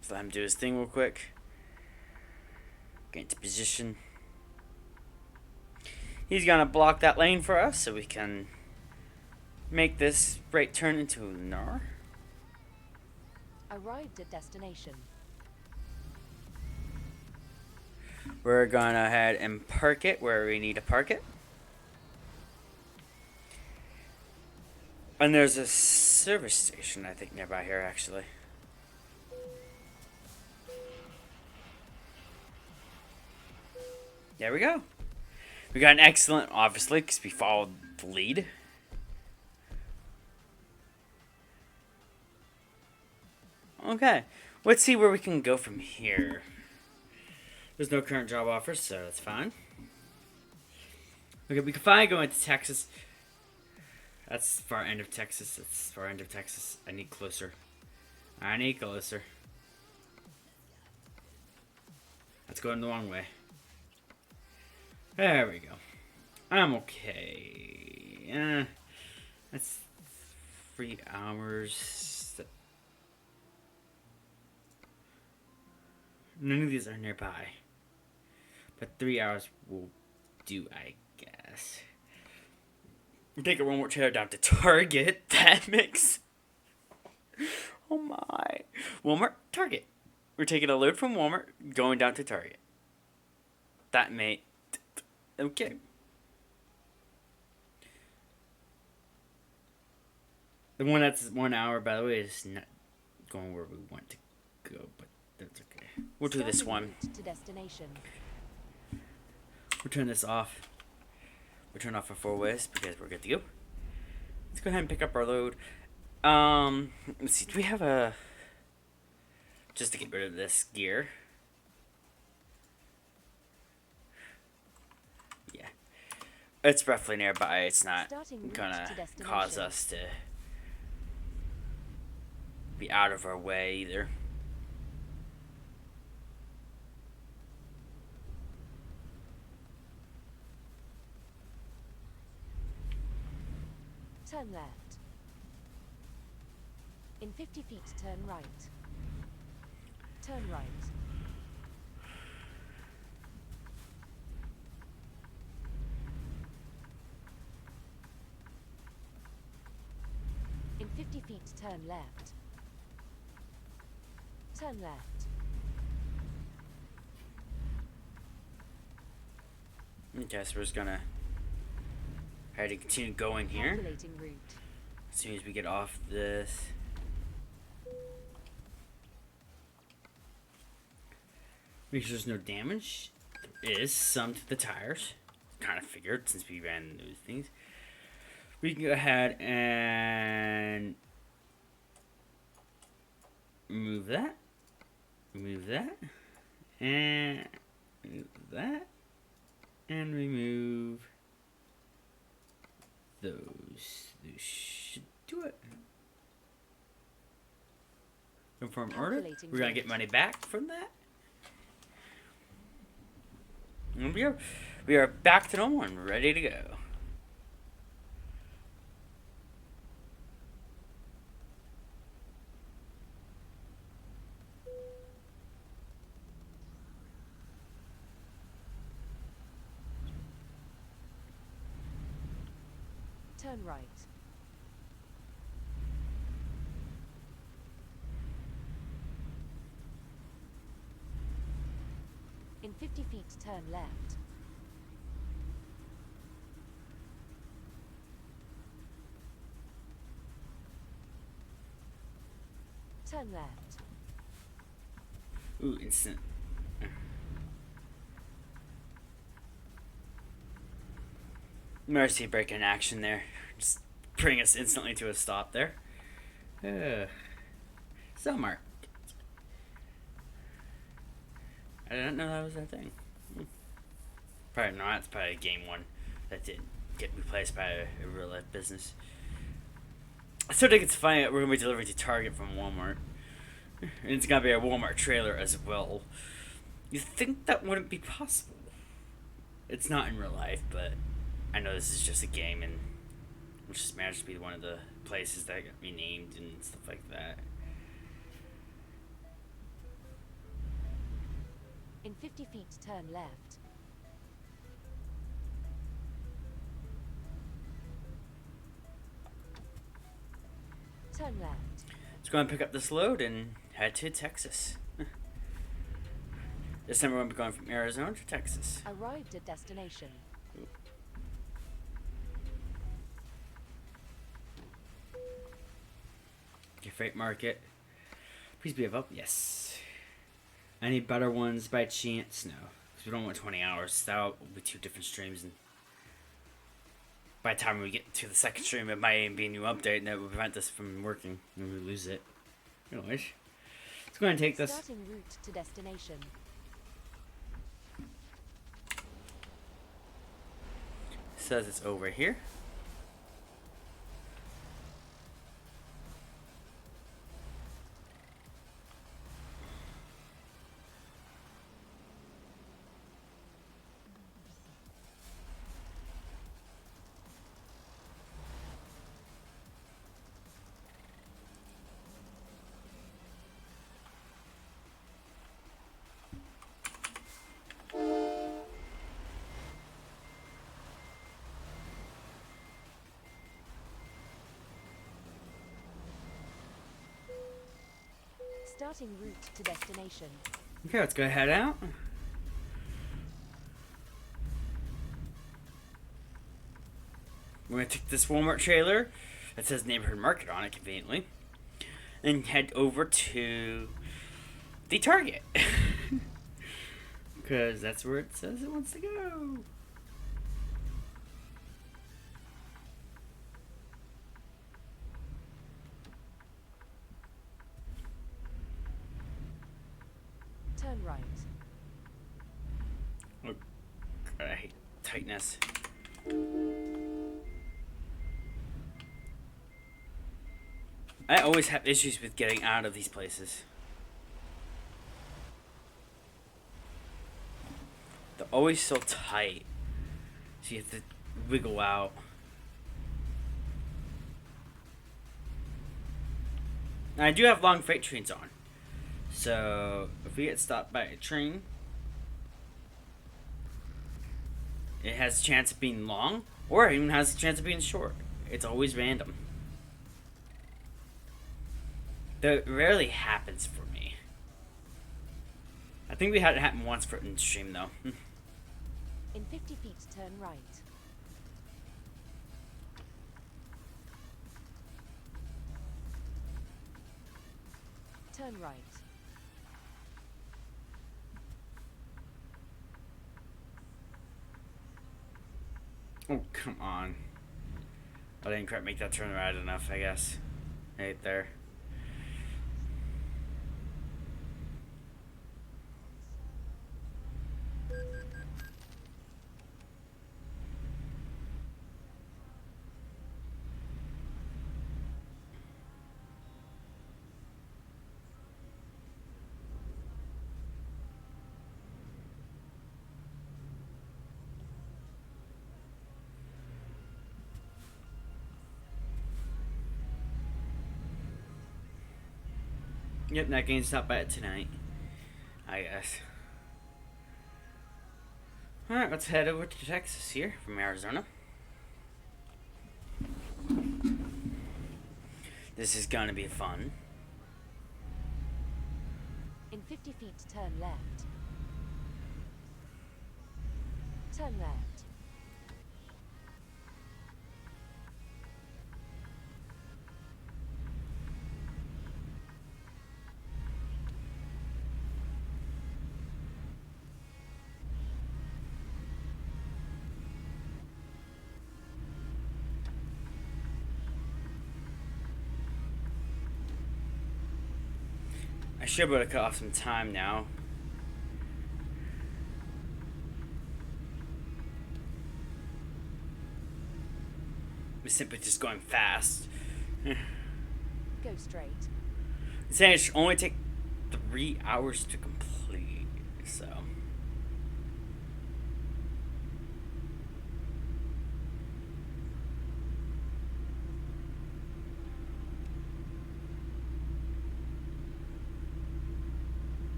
Just let him do his thing real quick. Get into position. He's gonna block that lane for us so we can make this right turn into an R. Arrived at destination. We're gonna head and park it where we need to park it. And there's a service station, I think, nearby here, actually. There we go. We got an excellent, obviously, because we followed the lead. Okay, let's see where we can go from here. There's no current job offers, so that's fine. Okay, we can finally go into Texas. That's far end of Texas. That's far end of Texas. I need closer. I need closer. That's going the wrong way. There we go. I'm okay. That's 3 hours. None of these are nearby. But 3 hours will do, I guess. We'll take it one more trailer down to Target. That makes... Oh my. Walmart, Target. We're taking a load from Walmart, going down to Target. That may... Okay. The one that's 1 hour, by the way, is not going where we want to go, but that's okay. We'll do this one. To destination. We'll turn this off. We'll turn off our 4 ways because we're good to go. Let's go ahead and pick up our load. Let's see. Do we have a... Just to get rid of this gear. Yeah. It's roughly nearby. It's not gonna cause us to be out of our way either. Turn left. In 50 feet, turn right. Turn right. In 50 feet, turn left. Turn left. Okay, so we're just gonna try to continue going here. Calculating route. As soon as we get off this. Make sure there's no damage. There is some to the tires. Kind of figured since we ran those things. We can go ahead and move that. Move that. And move that. And remove those. Those should do it. Confirm order. We're gonna get money back from that. And we are back to normal and ready to go. Turn right. In 50 feet, turn left. Turn left. Ooh, instant. Mercy break in action there. Just bring us instantly to a stop there. Sell market. I didn't know that was a thing. Probably not. It's probably a game one that didn't get replaced by a real life business. I still think it's funny that we're gonna be delivering to Target from Walmart, and it's gonna be a Walmart trailer as well. You think that wouldn't be possible? It's not in real life, but I know this is just a game, and it just managed to be one of the places that got renamed and stuff like that. In 50 feet, turn left. Turn left. Let's go and pick up this load and head to Texas. This time we're going to be going from Arizona to Texas. Arrived at destination. Okay, freight market. Please be available. Yes. Any better ones by chance? No. Because we don't want 20 hours. That will be two different streams. And by the time we get to the second stream, it might even be a new update and that will prevent us from working and we lose it. Anyways. Let's go ahead and take this. Starting route to destination. Says it's over here. Starting route to destination. Okay, let's go head out. We're going to take this Walmart trailer that says Neighborhood Market on it conveniently and head over to the Target. Because that's where it says it wants to go. Turn right. Oh, God, I hate tightness. I always have issues with getting out of these places. They're always so tight. So you have to wiggle out. Now, I do have long freight trains on. So, if we get stopped by a train, it has a chance of being long, or it even has a chance of being short. It's always random. That rarely happens for me. I think we had it happen once for in stream though. In 50 feet, turn right. Turn right. Oh, come on. I didn't quite make that turn right enough, I guess. Right there. Yep, that game's not bad tonight, I guess. Alright, let's head over to Texas here from Arizona. This is gonna be fun. In 50 feet, turn left. Turn left. I should be able to cut off some time now. We're simply just going fast. Go straight. It's saying it should only take 3 hours to complete, so.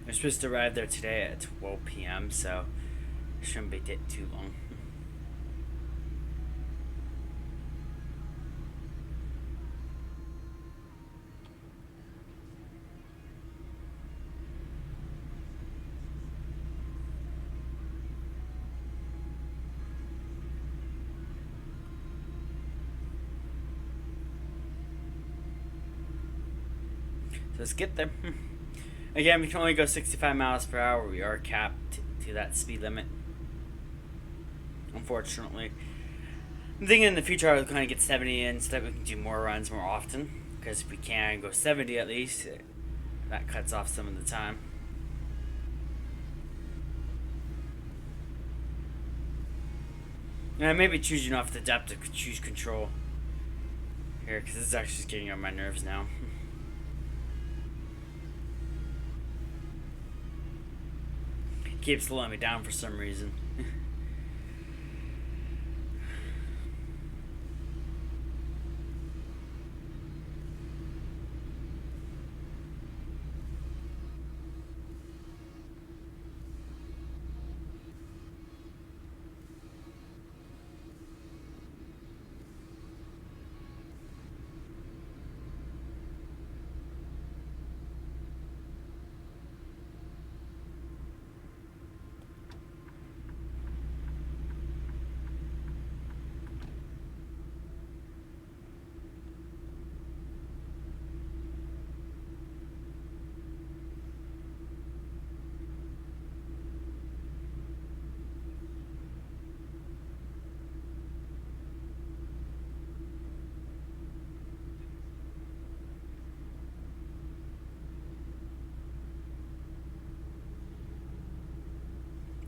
We're supposed to arrive there today at 12 p.m., so it shouldn't be too long. So let's get there. Again, we can only go 65 miles per hour. We are capped to that speed limit, unfortunately. I'm thinking in the future I'll kind of get 70 in so that we can do more runs more often. Because if we can go 70 at least, that cuts off some of the time. And I may be choosing off the depth to choose control here, because this is actually just getting on my nerves now. Keeps slowing me down for some reason.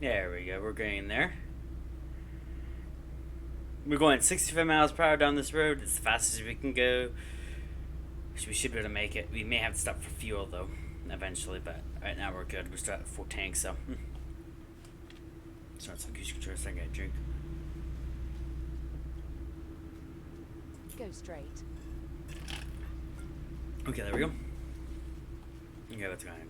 There we go, we're getting there. We're going 65 miles per hour down this road. It's the fastest we can go. We should be able to make it. We may have to stop for fuel though, eventually, but right now we're good. We're still at full tank, so. Start some goose control, so I gotta drink. Go straight. Okay, there we go. Okay, let's go ahead.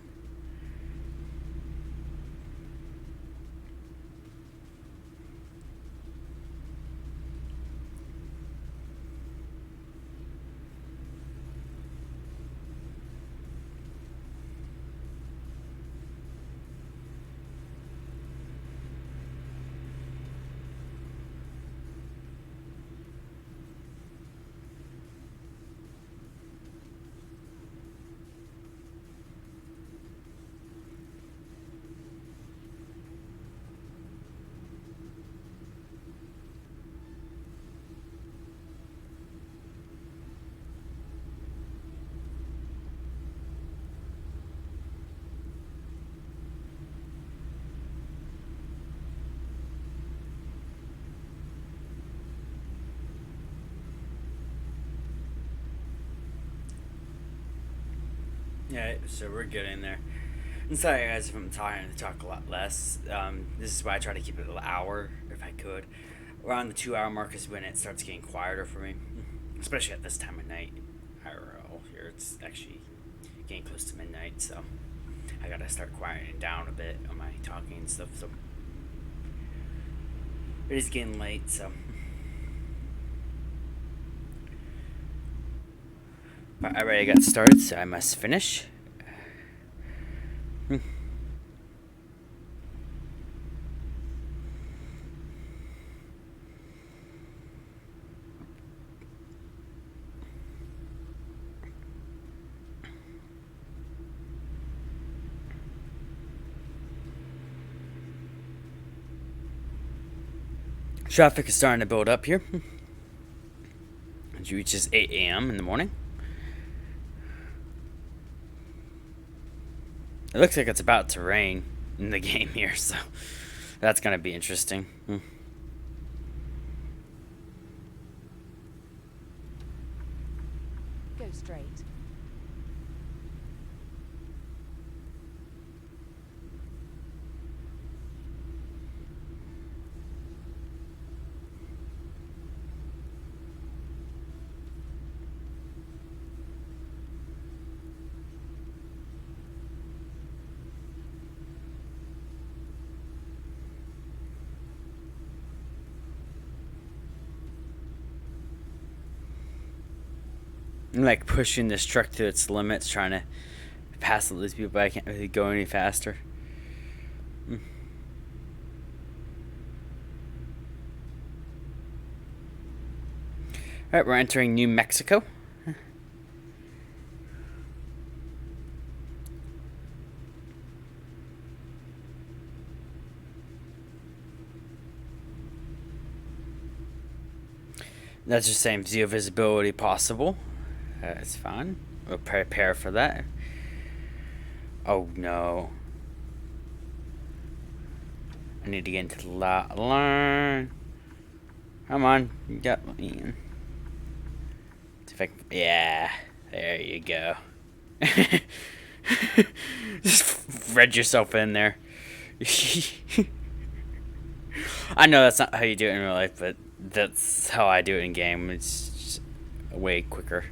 Yeah, so we're getting there. I'm sorry guys if I'm trying to talk a lot less. This is why I try to keep it an hour if I could. Around the 2 hour mark is when it starts getting quieter for me. Especially at this time of night. IRL here, it's actually getting close to midnight, so I gotta start quieting down a bit on my talking and stuff, so it is getting late, so I already got started, so I must finish. Traffic is starting to build up here. It reaches 8 a.m. in the morning. It looks like it's about to rain in the game here, so that's going to be interesting. Go straight. I'm like pushing this truck to its limits, trying to pass all these people, but I can't really go any faster. Alright, we're entering New Mexico. That's just saying zero visibility possible. That's fine. We'll prepare for that. Oh no. I need to get into the line. Come on, you got me in. See if I can, yeah, there you go. Just read yourself in there. I know that's not how you do it in real life, but that's how I do it in game. It's just way quicker.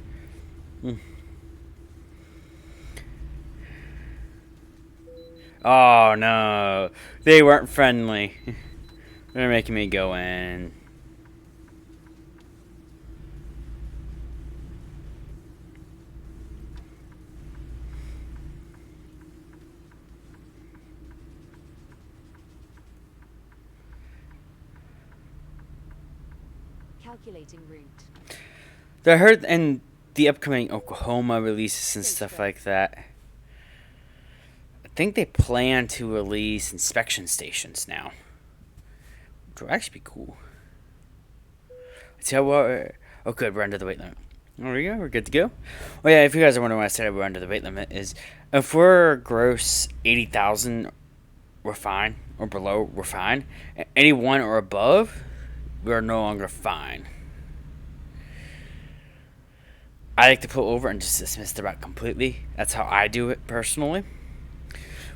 Oh no, they weren't friendly. They're making me go in. Calculating route. I heard in the upcoming Oklahoma releases and stuff like that, I think they plan to release inspection stations now, which will actually be cool. So, oh good, we're under the weight limit. There we go, we're good to go. Oh yeah, if you guys are wondering why I said we're under the weight limit, is if we're gross 80,000, we're fine, or below, we're fine. 81 or above, we're no longer fine. I like to pull over and just dismiss the route completely. That's how I do it personally.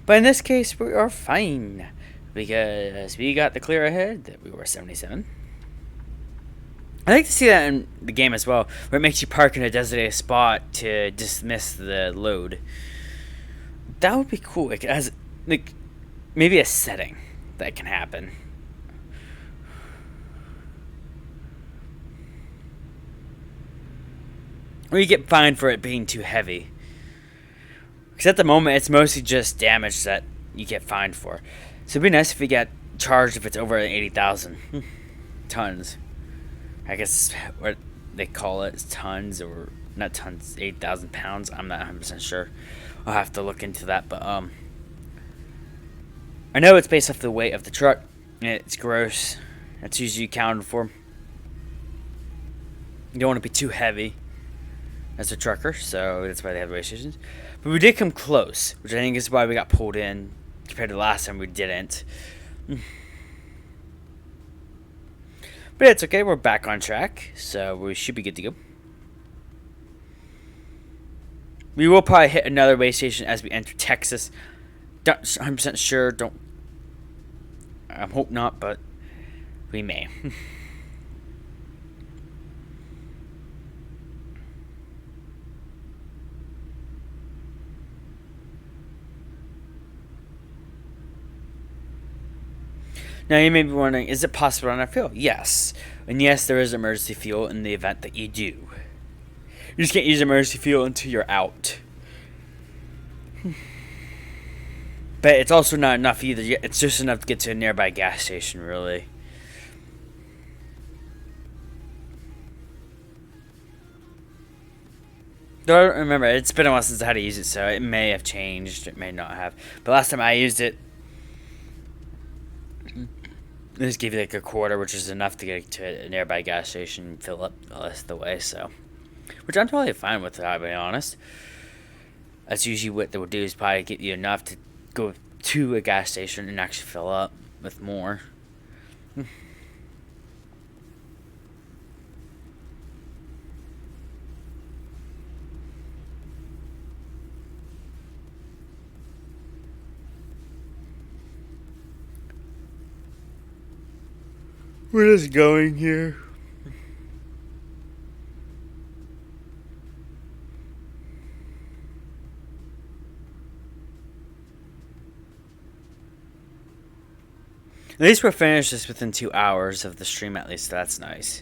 But in this case, we are fine, because we got the clear ahead that we were 77. I like to see that in the game as well, where it makes you park in a designated spot to dismiss the load. That would be cool. Like, as like maybe a setting that can happen. Or you get fined for it being too heavy. Because at the moment, it's mostly just damage that you get fined for. So it'd be nice if you get charged if it's over 80,000 tons. I guess what they call it is tons, or not tons, 8,000 pounds. I'm not 100% sure. I'll have to look into that. But I know it's based off the weight of the truck. It's gross. That's usually accounted for. You don't want to be too heavy as a trucker, so that's why they have weigh stations. But we did come close, which I think is why we got pulled in compared to the last time we didn't. But it's okay, we're back on track, so we should be good to go. We will probably hit another weigh station as we enter Texas. Not 100% sure, I hope not, but we may. Now you may be wondering, is it possible to run out of fuel? Yes. And yes, there is emergency fuel in the event that you do. You just can't use emergency fuel until you're out. But it's also not enough either. It's just enough to get to a nearby gas station, really. Though I don't remember. It's been a while since I had to use it, so it may have changed. It may not have. But last time I used it, they just give you like a quarter, which is enough to get to a nearby gas station and fill up the rest of the way. So, which I'm totally fine with, to be honest. That's usually what they would do, is probably get you enough to go to a gas station and actually fill up with more. Where is it going here? At least we're finished this within 2 hours of the stream, at least. That's nice.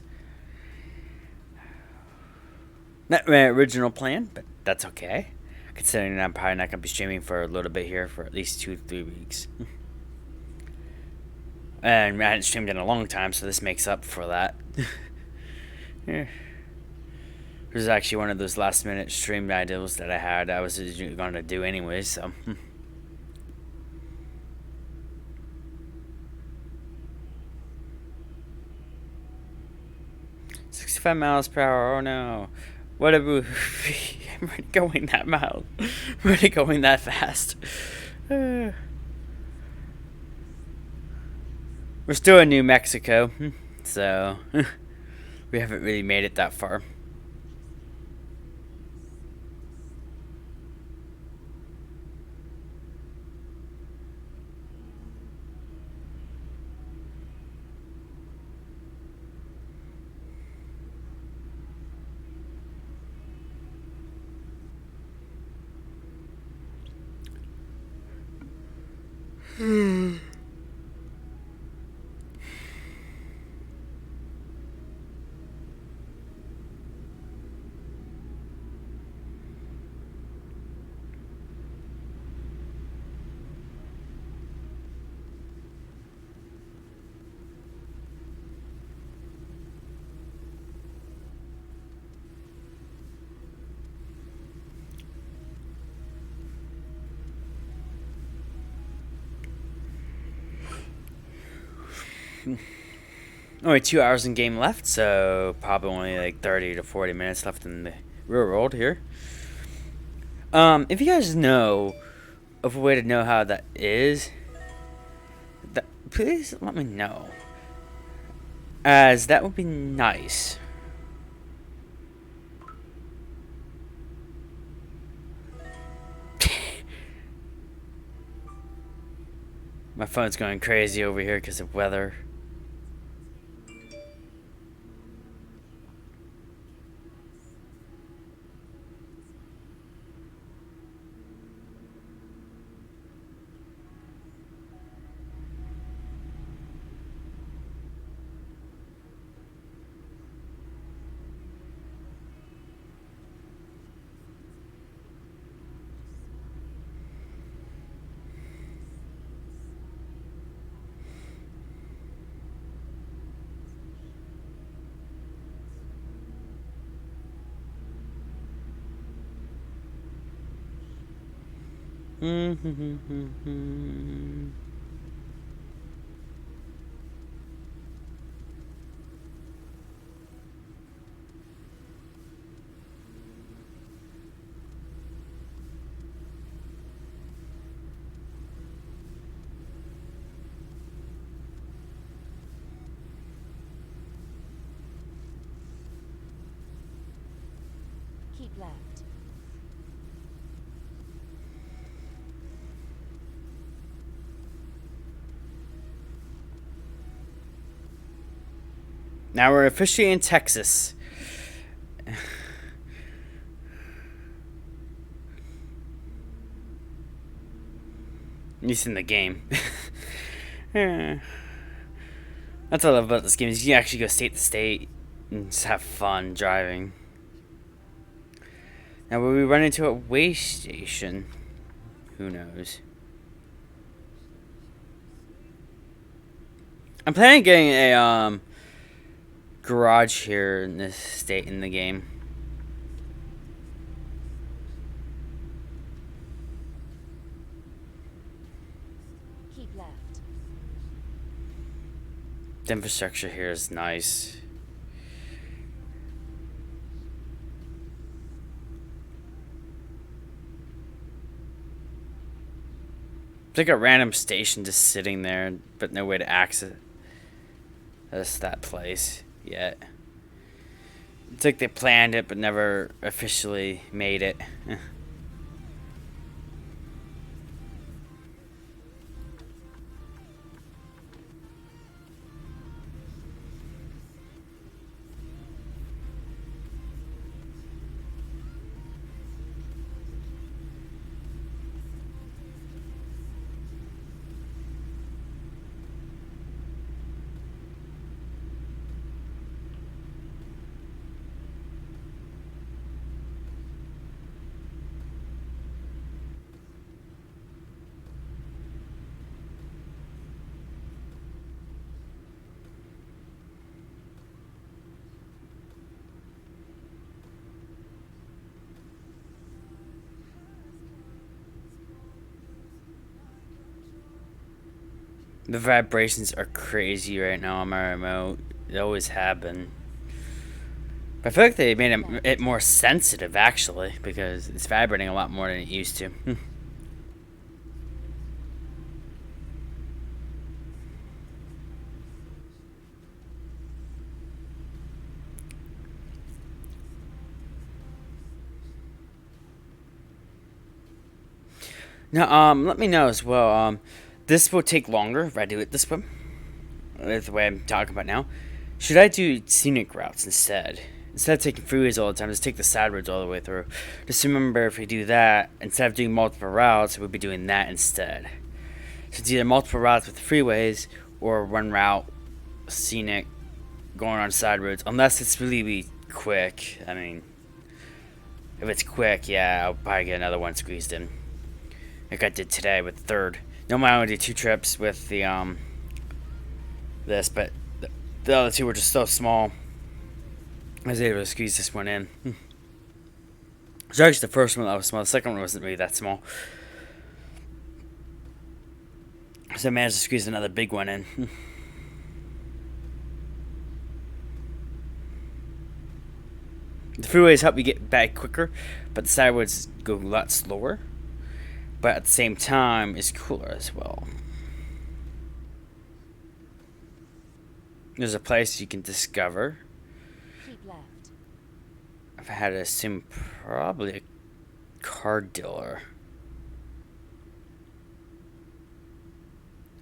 Not my original plan, but that's okay. Considering I'm probably not going to be streaming for a little bit here for at least 2 to 3 weeks. And I hadn't streamed in a long time, so this makes up for that. Yeah. This is actually one of those last minute stream ideas that I had. I was going to do anyway, so. 65 miles per hour, oh no. What a I'm already going that mile. I'm already going that fast. We're still in New Mexico, so we haven't really made it that far. Only 2 hours in game left, so probably only like 30 to 40 minutes left in the real world here. If you guys know of a way to know how that is, please let me know, as that would be nice. My phone's going crazy over here because of weather. Keep left. Now we're officially in Texas. At least in the game. That's what I love about this game, is you can actually go state to state and just have fun driving. Now, will we run into a way station? Who knows? I'm planning on getting a garage here in this state in the game. Keep left. The infrastructure here is nice. It's like a random station just sitting there, but no way to access that place yet. It's like they planned it, but never officially made it. The vibrations are crazy right now on my remote. They always have been. But I feel like they made it more sensitive, actually, because it's vibrating a lot more than it used to. Now, let me know as well. This will take longer if I do it this way. That's the way I'm talking about now. Should I do scenic routes instead? Instead of taking freeways all the time, just take the side roads all the way through. Just remember, if we do that, instead of doing multiple routes, we'll be doing that instead. So it's either multiple routes with freeways, or one route, scenic, going on side roads. Unless it's really quick. I mean, if it's quick, yeah, I'll probably get another one squeezed in. Like I did today with the third. Normally I only do 2 trips with the this, but the other 2 were just so small. I was able to squeeze this one in. So actually the first one that was small. The second one wasn't really that small. So I managed to squeeze another big one in. The freeways help you get back quicker, but the side roads go a lot slower. But at the same time, it's cooler as well. There's a place you can discover. Keep left. If I had to assume, probably a car dealer.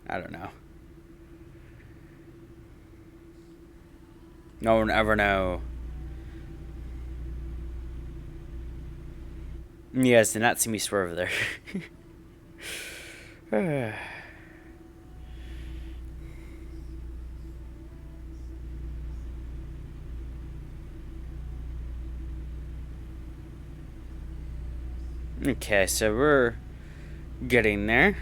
I don't know. No one will ever know. You guys did not see me swerve there. Okay, so we're getting there.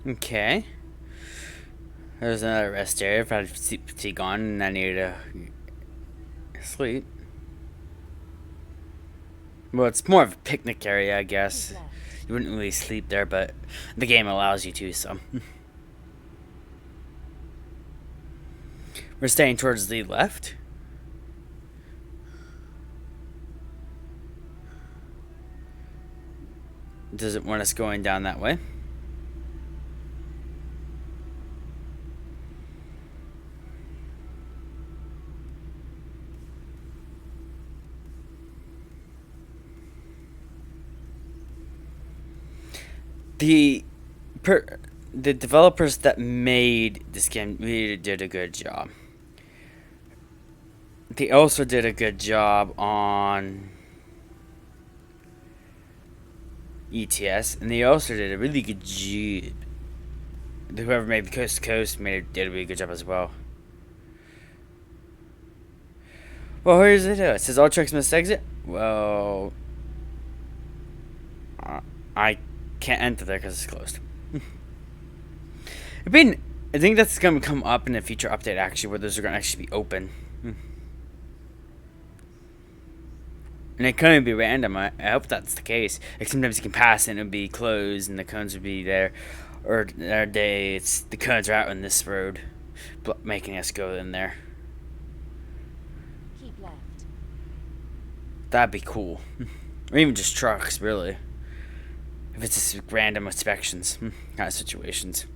Okay. There's another rest area if I had fatigue on and I needed to sleep. Well, it's more of a picnic area, I Keep guess. left. You wouldn't really sleep there, but the game allows you to, so. We're staying towards the left. Does it want us going down that way? The the developers that made this game really did a good job. They also did a good job on ATS, and they also did a really good job. Whoever made the Coast to Coast did a really good job as well. Well, here's it. It says all trucks must exit. Well, I can't enter there because it's closed. I think that's going to come up in a future update, actually, where those are going to actually be open. And it couldn't be random. I hope that's the case. Like sometimes you can pass it and it'll be closed and the cones would be there. Or our day, the cones are out on this road, making us go in there. Keep left. That'd be cool. Or even just trucks, really. If it's just random inspections kind of situations.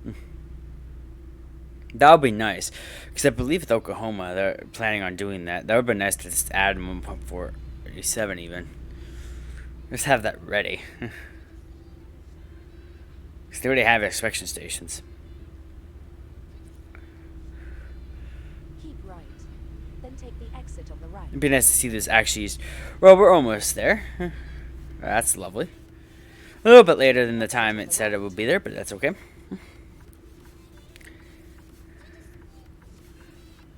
That would be nice. Because I believe with Oklahoma, they're planning on doing that. That would be nice to just add 1.487 even. Just have that ready. Because they already have inspection stations. Keep right. Then take the exit on the right. It'd be nice to see this actually used. Well, we're almost there. That's lovely. A little bit later than the time it said it would be there, but that's okay.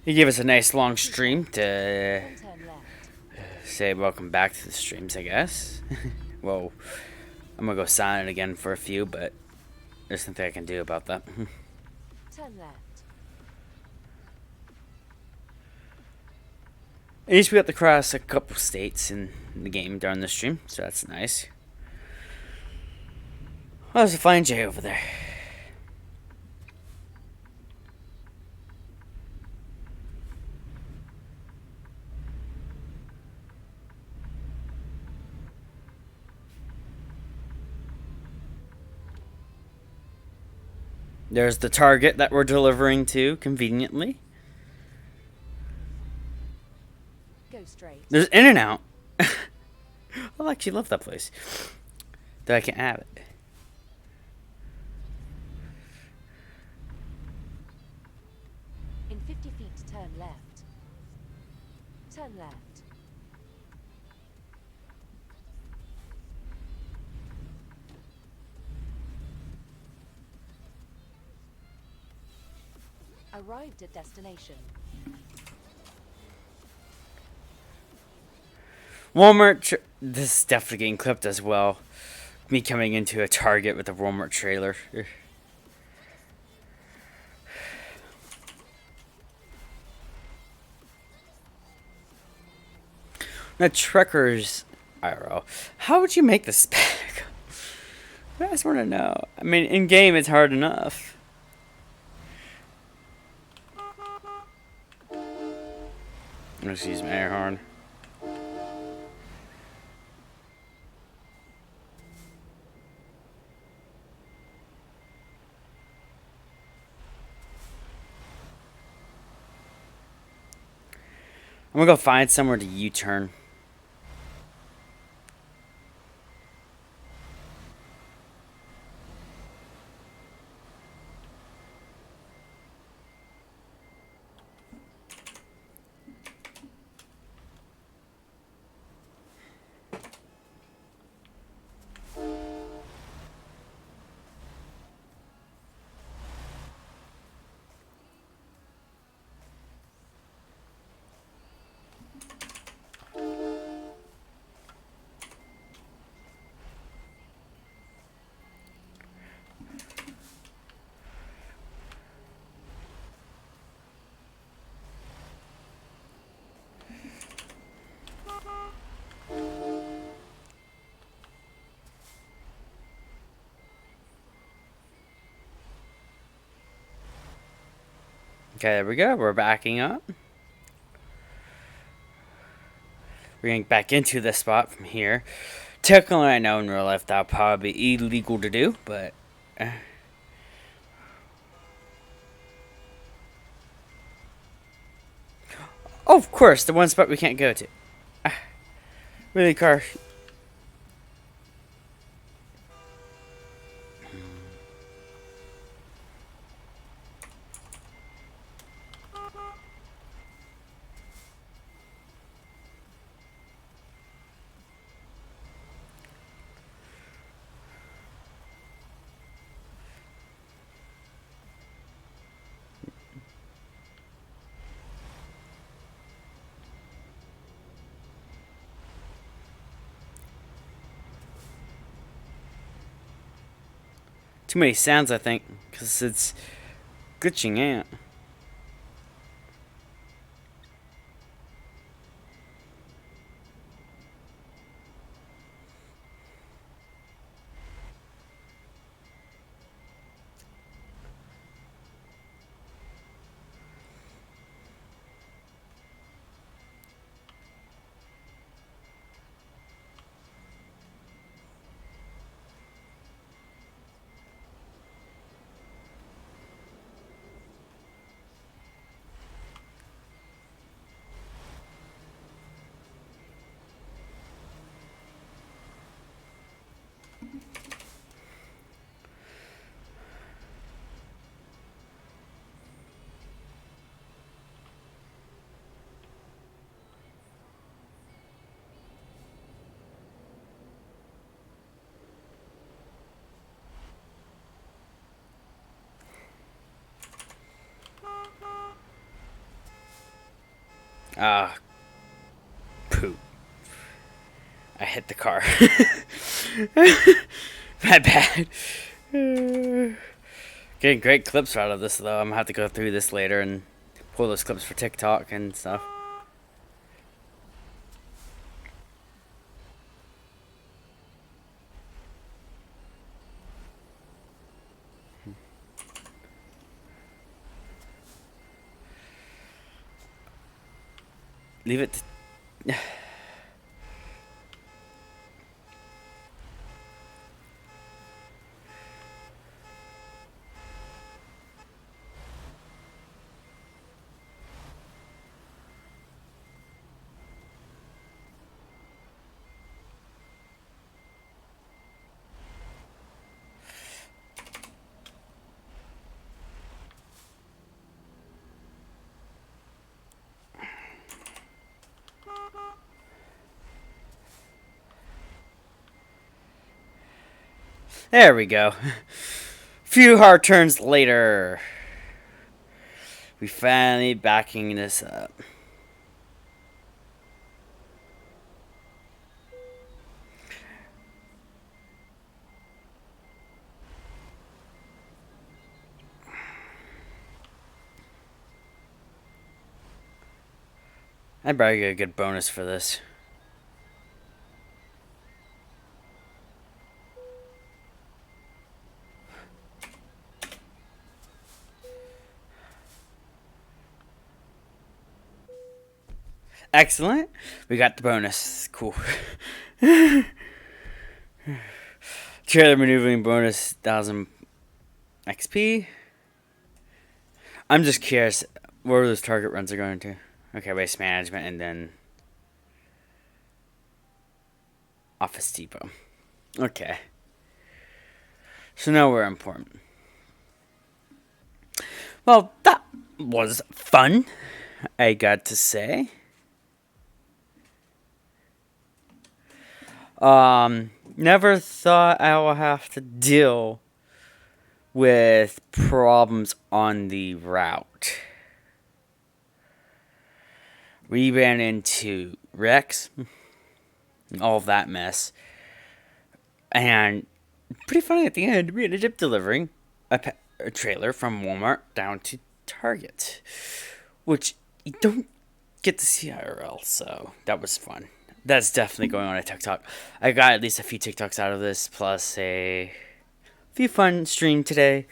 He gave us a nice long stream to Then turn left. say welcome back to the streams, I guess. Well, I'm gonna go silent again for a few, but there's nothing I can do about that. Turn left. At least we got to cross a couple states in the game during the stream, so that's nice. Oh, there's a flying J over there. There's the target that we're delivering to, conveniently. Go straight. There's In and Out. I actually love that place. Though I can't have it. In 50 feet, turn left. Turn left. Arrived at destination. Walmart. This is definitely getting clipped as well. Me coming into a Target with a Walmart trailer. Now, truckers, IRL. How would you make this spec? I just want to know. I mean, in game, it's hard enough. Excuse my air horn. I'm gonna go find somewhere to U-turn. Okay, there we go. We're backing up. We're getting back into this spot from here. Technically, I know in real life that would probably be illegal to do, but... Oh, of course, the one spot we can't go to. Really, car? Too many sounds, I think, because it's glitching out. Ah, poop. I hit the car. My bad. Getting great clips out of this, though. I'm gonna have to go through this later and pull those clips for TikTok and stuff. Leave it. There we go. Few hard turns later, we finally backing this up. I better get a good bonus for this. Excellent. We got the bonus. Cool. Trailer maneuvering bonus 1000 XP. I'm just curious where those target runs are going to. Okay, waste management and then Office Depot. Okay. So now we're important. Well, that was fun, I got to say. Never thought I would have to deal with problems on the route. We ran into wrecks, all of that mess, and pretty funny at the end, we ended up delivering a trailer from Walmart down to Target, which you don't get to see IRL, so that was fun. That's definitely going on a TikTok. I got at least a few TikToks out of this, plus a few fun stream today.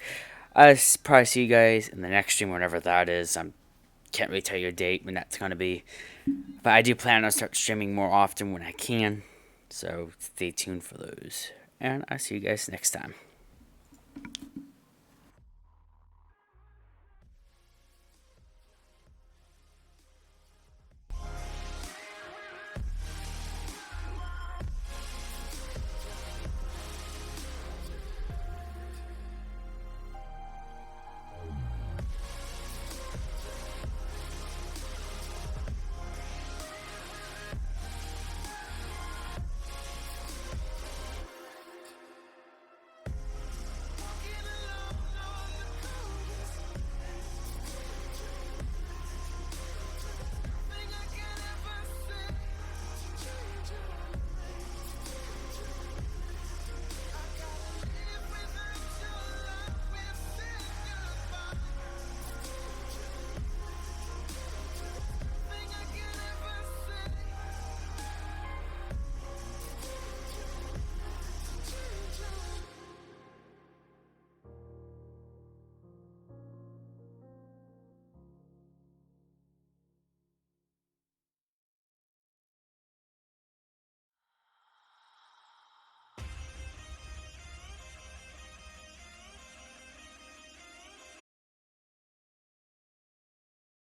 probably see you guys in the next stream, whenever that is. I can't really tell you a date when that's gonna be, but I do plan on start streaming more often when I can. So stay tuned for those, and I'll see you guys next time.